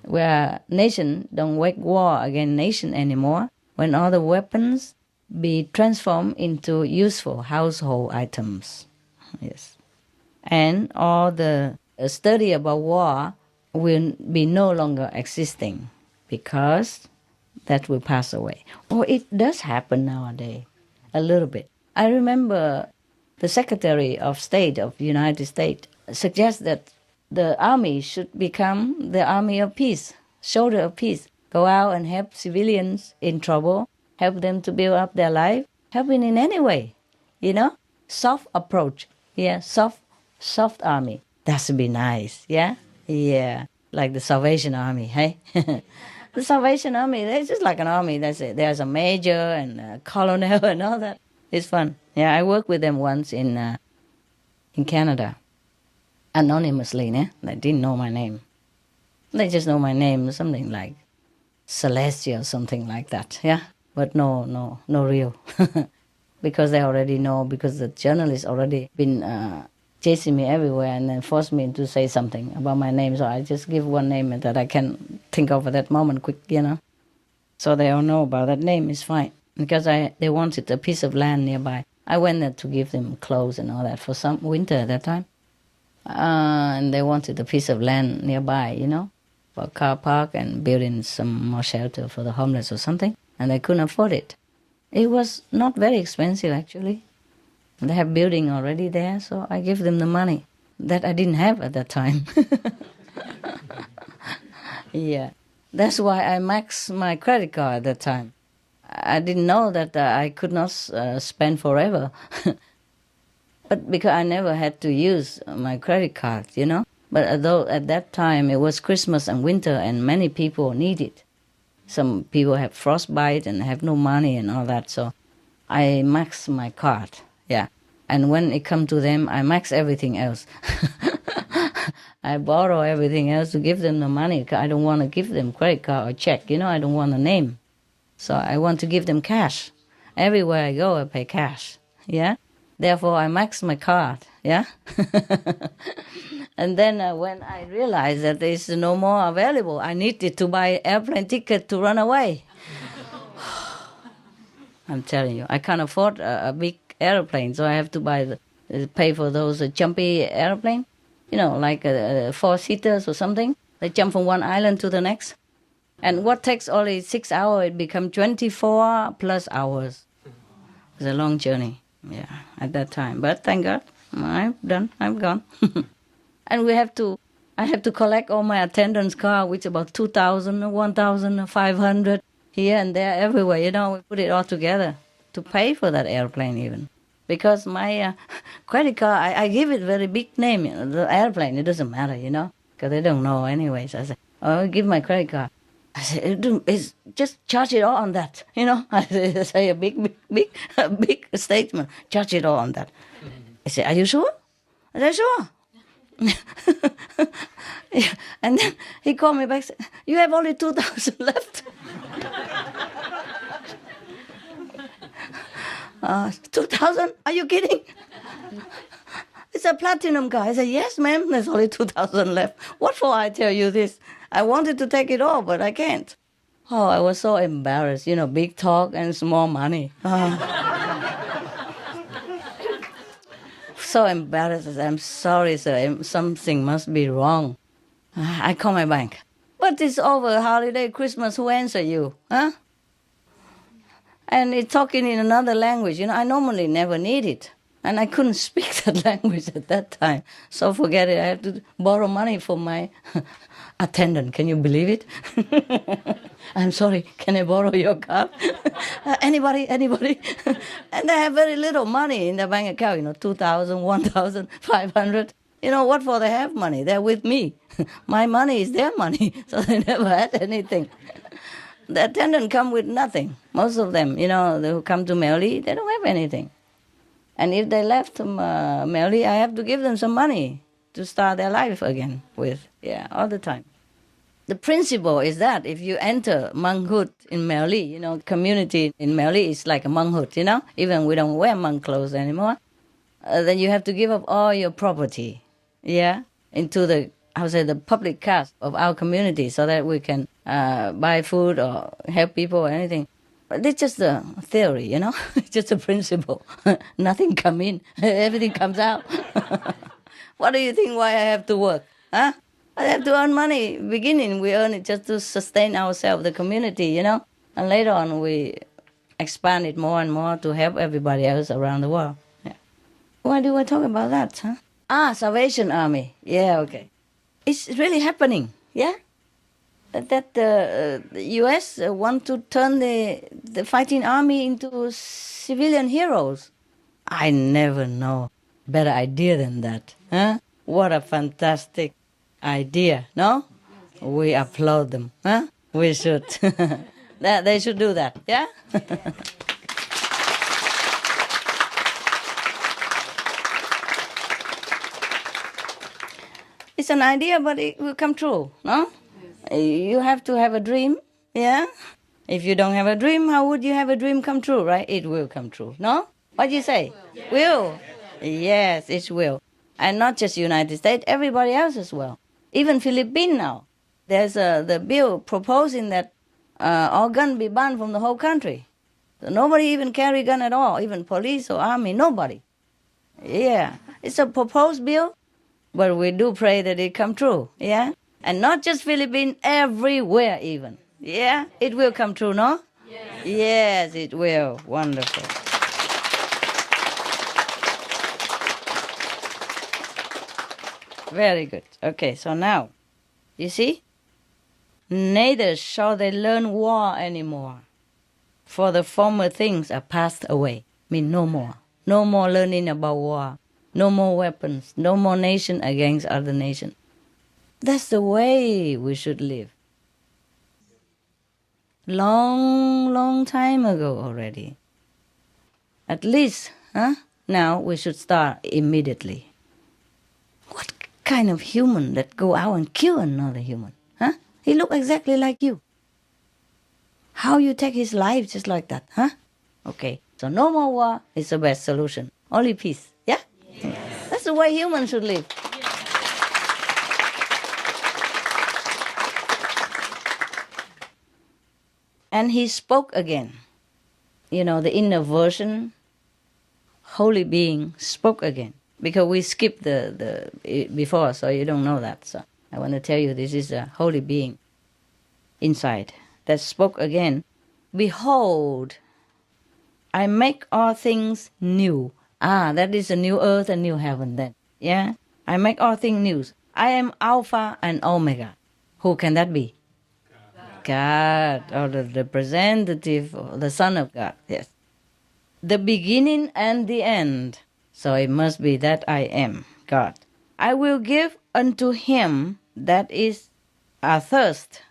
where nation don't wage war against nation anymore, when all the weapons be transformed into useful household items. Yes. And all the study about war will be no longer existing, because that will pass away. Or it does happen nowadays, a little bit. I remember the Secretary of State of the United States suggests that the army should become the army of peace, shoulder of peace. Go out and help civilians in trouble, help them to build up their life, help in any way, soft approach, soft army. That should be nice, yeah, like the Salvation Army, hey? The Salvation Army, it's just like an army. That's it. There's a major and a colonel and all that. It's fun. Yeah, I worked with them once in Canada, anonymously. They didn't know my name. They just know my name, something like Celestia or something like that. Yeah, but no real, because they already know. Because the journalists already been chasing me everywhere and then forced me to say something about my name. So I just give one name that I can think of at that moment, quick, So they all know about that name. It's fine. Because they wanted a piece of land nearby. I went there to give them clothes and all that for some winter at that time. And they wanted a piece of land nearby, for a car park and building some more shelter for the homeless or something. And they couldn't afford it. It was not very expensive, actually. They have building already there, so I give them the money that I didn't have at that time. Yeah. That's why I maxed my credit card at that time. I didn't know that I could not spend forever. But because I never had to use my credit card, But although at that time it was Christmas and winter and many people need it. Some people have frostbite and have no money and all that, so I maxed my card, yeah. And when it comes to them, I max everything else. I borrow everything else to give them the money. Cause I don't want to give them credit card or check, I don't want a name. So I want to give them cash. Everywhere I go, I pay cash, yeah. Therefore, I max my card, yeah. And then when I realized that there is no more available, I needed to buy airplane ticket to run away. I'm telling you, I can't afford a big airplane, so I have to pay for those jumpy airplane, like 4-seaters or something. They jump from one island to the next. And what takes only 6 hours, it becomes 24 plus hours. It's a long journey, yeah, at that time. But thank God, I'm done, I'm gone. And I have to collect all my attendance card, which is about 2,000, 1,500 here and there, everywhere. We put it all together to pay for that airplane even. Because my credit card, I give it very big name, the airplane. It doesn't matter, because they don't know anyway. So I say, I'll give my credit card. I say, it's just charge it all on that, I say a big statement. Charge it all on that. I say, are you sure? I say, sure. Yeah. And then he called me back and said, you have only 2,000 left. 2,000? Are you kidding? It's a platinum car. I said, yes, ma'am, there's only 2,000 left. What for I tell you this? I wanted to take it all, but I can't. Oh, I was so embarrassed, big talk and small money. So embarrassed. I'm sorry, sir. Something must be wrong. I call my bank. But it's over, holiday, Christmas, who answer you? Huh? And it's talking in another language. I normally never need it. And I couldn't speak that language at that time. So forget it. I have to borrow money for my attendant. Can you believe it? I'm sorry. Can I borrow your card? Anybody? And they have very little money in their bank account. 2,000, 1,500. What for they have money? They're with me. My money is their money. So they never had anything. The attendant come with nothing. Most of them, they who come to Meli, they don't have anything. And if they left Meli, I have to give them some money to start their life again with. Yeah, all the time. The principle is that if you enter monkhood in Meli, community in Meli is like a monkhood, even we don't wear monk clothes anymore, then you have to give up all your property, into the public cash of our community so that we can buy food or help people or anything. But it's just a theory, It's just a principle. Nothing come in. Everything comes out. What do you think why I have to work? Huh? I have to earn money. Beginning, we earn it just to sustain ourselves, the community, And later on, we expand it more and more to help everybody else around the world. Yeah. Why do I talk about that, huh? Salvation Army. Yeah, okay. It's really happening, yeah? That the U.S. Want to turn the fighting army into civilian heroes. I never know better idea than that, huh? What a fantastic idea, no? We applaud them, huh? We should. They should do that, yeah? It's an idea, but it will come true, no? You have to have a dream, yeah? If you don't have a dream, how would you have a dream come true, right? It will come true, no? What do you say? Will. Yes, it will. And not just United States, everybody else as well. Even Philippines now. There's the bill proposing that all guns be banned from the whole country. So nobody even carry gun at all, even police or army, nobody. Yeah, it's a proposed bill, but we do pray that it come true, yeah? And not just Philippines, everywhere even. Yeah, it will come true, no? Yes, yes, it will. Wonderful. Very good. Okay, so now, you see? Neither shall they learn war anymore, for the former things are passed away. Mean no more. No more learning about war. No more weapons. No more nation against other nation. That's the way we should live. Long, long time ago already. At least, huh? Now we should start immediately. What kind of human that go out and kill another human? Huh? He look exactly like you. How you take his life just like that, huh? Okay, so no more war is the best solution. Only peace, yeah? Yes. That's the way humans should live. And he spoke again. You know, the inner version, holy being, spoke again. Because we skipped the before, so you don't know that. So I want to tell you, this is a holy being inside that spoke again. Behold, I make all things new. That is a new earth and new heaven then. Yeah? I make all things new. I am Alpha and Omega. Who can that be? God, or the representative, or the Son of God, yes. The beginning and the end. So it must be that I am, God. I will give unto him that is athirst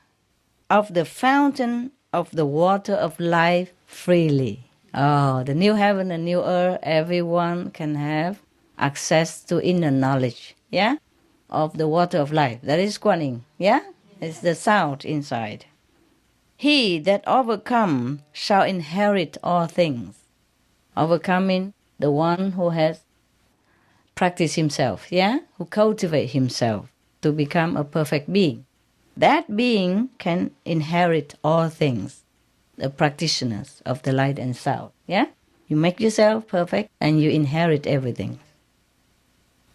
of the fountain of the water of life freely. Oh, the new heaven and new earth, everyone can have access to inner knowledge, yeah? Of the water of life. That is Kuan Yin, yeah? It's the sound inside. He that overcome shall inherit all things. Overcoming the one who has practiced himself, yeah? Who cultivate himself to become a perfect being. That being can inherit all things. The practitioners of the light and sound, yeah? You make yourself perfect and you inherit everything.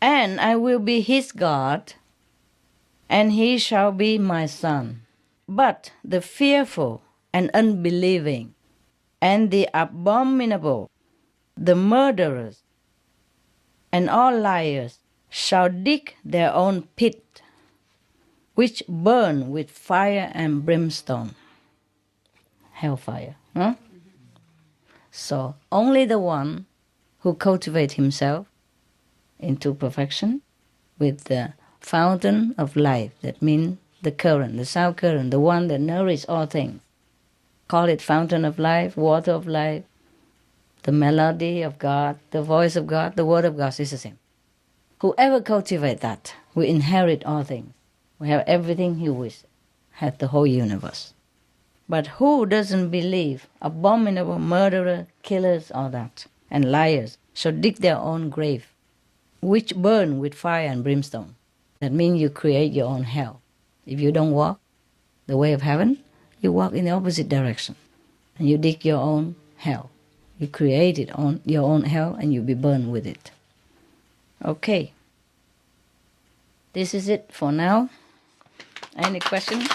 And I will be his God, and he shall be my son. But the fearful and unbelieving, and the abominable, the murderers, and all liars shall dig their own pit, which burn with fire and brimstone. Hellfire, huh? So only the one who cultivates himself into perfection with the fountain of life, that means the current, the sound current, the one that nourishes all things. Call it fountain of life, water of life, the melody of God, the voice of God, the word of God is the same. Whoever cultivates that will inherit all things. We have everything he wishes, have the whole universe. But who doesn't believe, abominable murderer, killers, all that, and liars, shall dig their own grave, which burn with fire and brimstone. That means you create your own hell. If you don't walk the way of heaven, you walk in the opposite direction. And you dig your own hell. You create it on your own hell and you'll be burned with it. Okay. This is it for now. Any questions?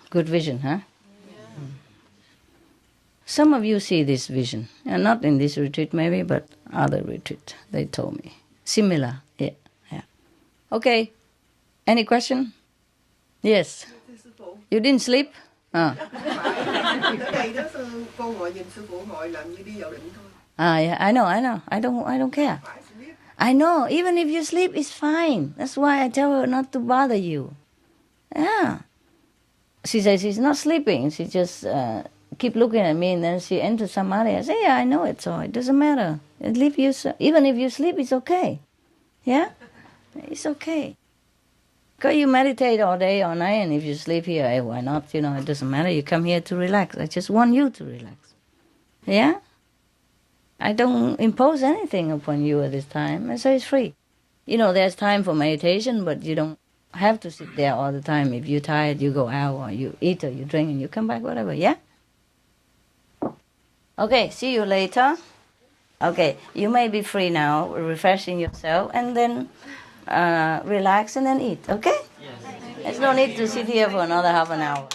Good vision, huh? Some of you see this vision. Not in this retreat maybe, but other retreat, they told me. Similar, yeah. Okay, any question? Yes. Sư phụ. You didn't sleep? Cái đây đó cô ngồi nhìn sư phụ ngồi làm như đi vào định thôi. Yeah, I know. I don't care. Phải sleep. I know, even if you sleep, it's fine. That's why I tell her not to bother you. Yeah. She says she's not sleeping. She just keep looking at me, and then she enters samadhi. I say, yeah, I know it, so it doesn't matter. Even if you sleep, it's okay. Yeah? It's okay. Because you meditate all day, all night, and if you sleep here, hey, why not? You know, it doesn't matter. You come here to relax. I just want you to relax. Yeah? I don't impose anything upon you at this time. I say it's free. You know, there's time for meditation, but you don't have to sit there all the time. If you're tired, you go out, or you eat, or you drink, and you come back, whatever, yeah? Okay, see you later. Okay, you may be free now, refreshing yourself, and then relax and then eat, okay? Yes. There's no need to sit here for another half an hour.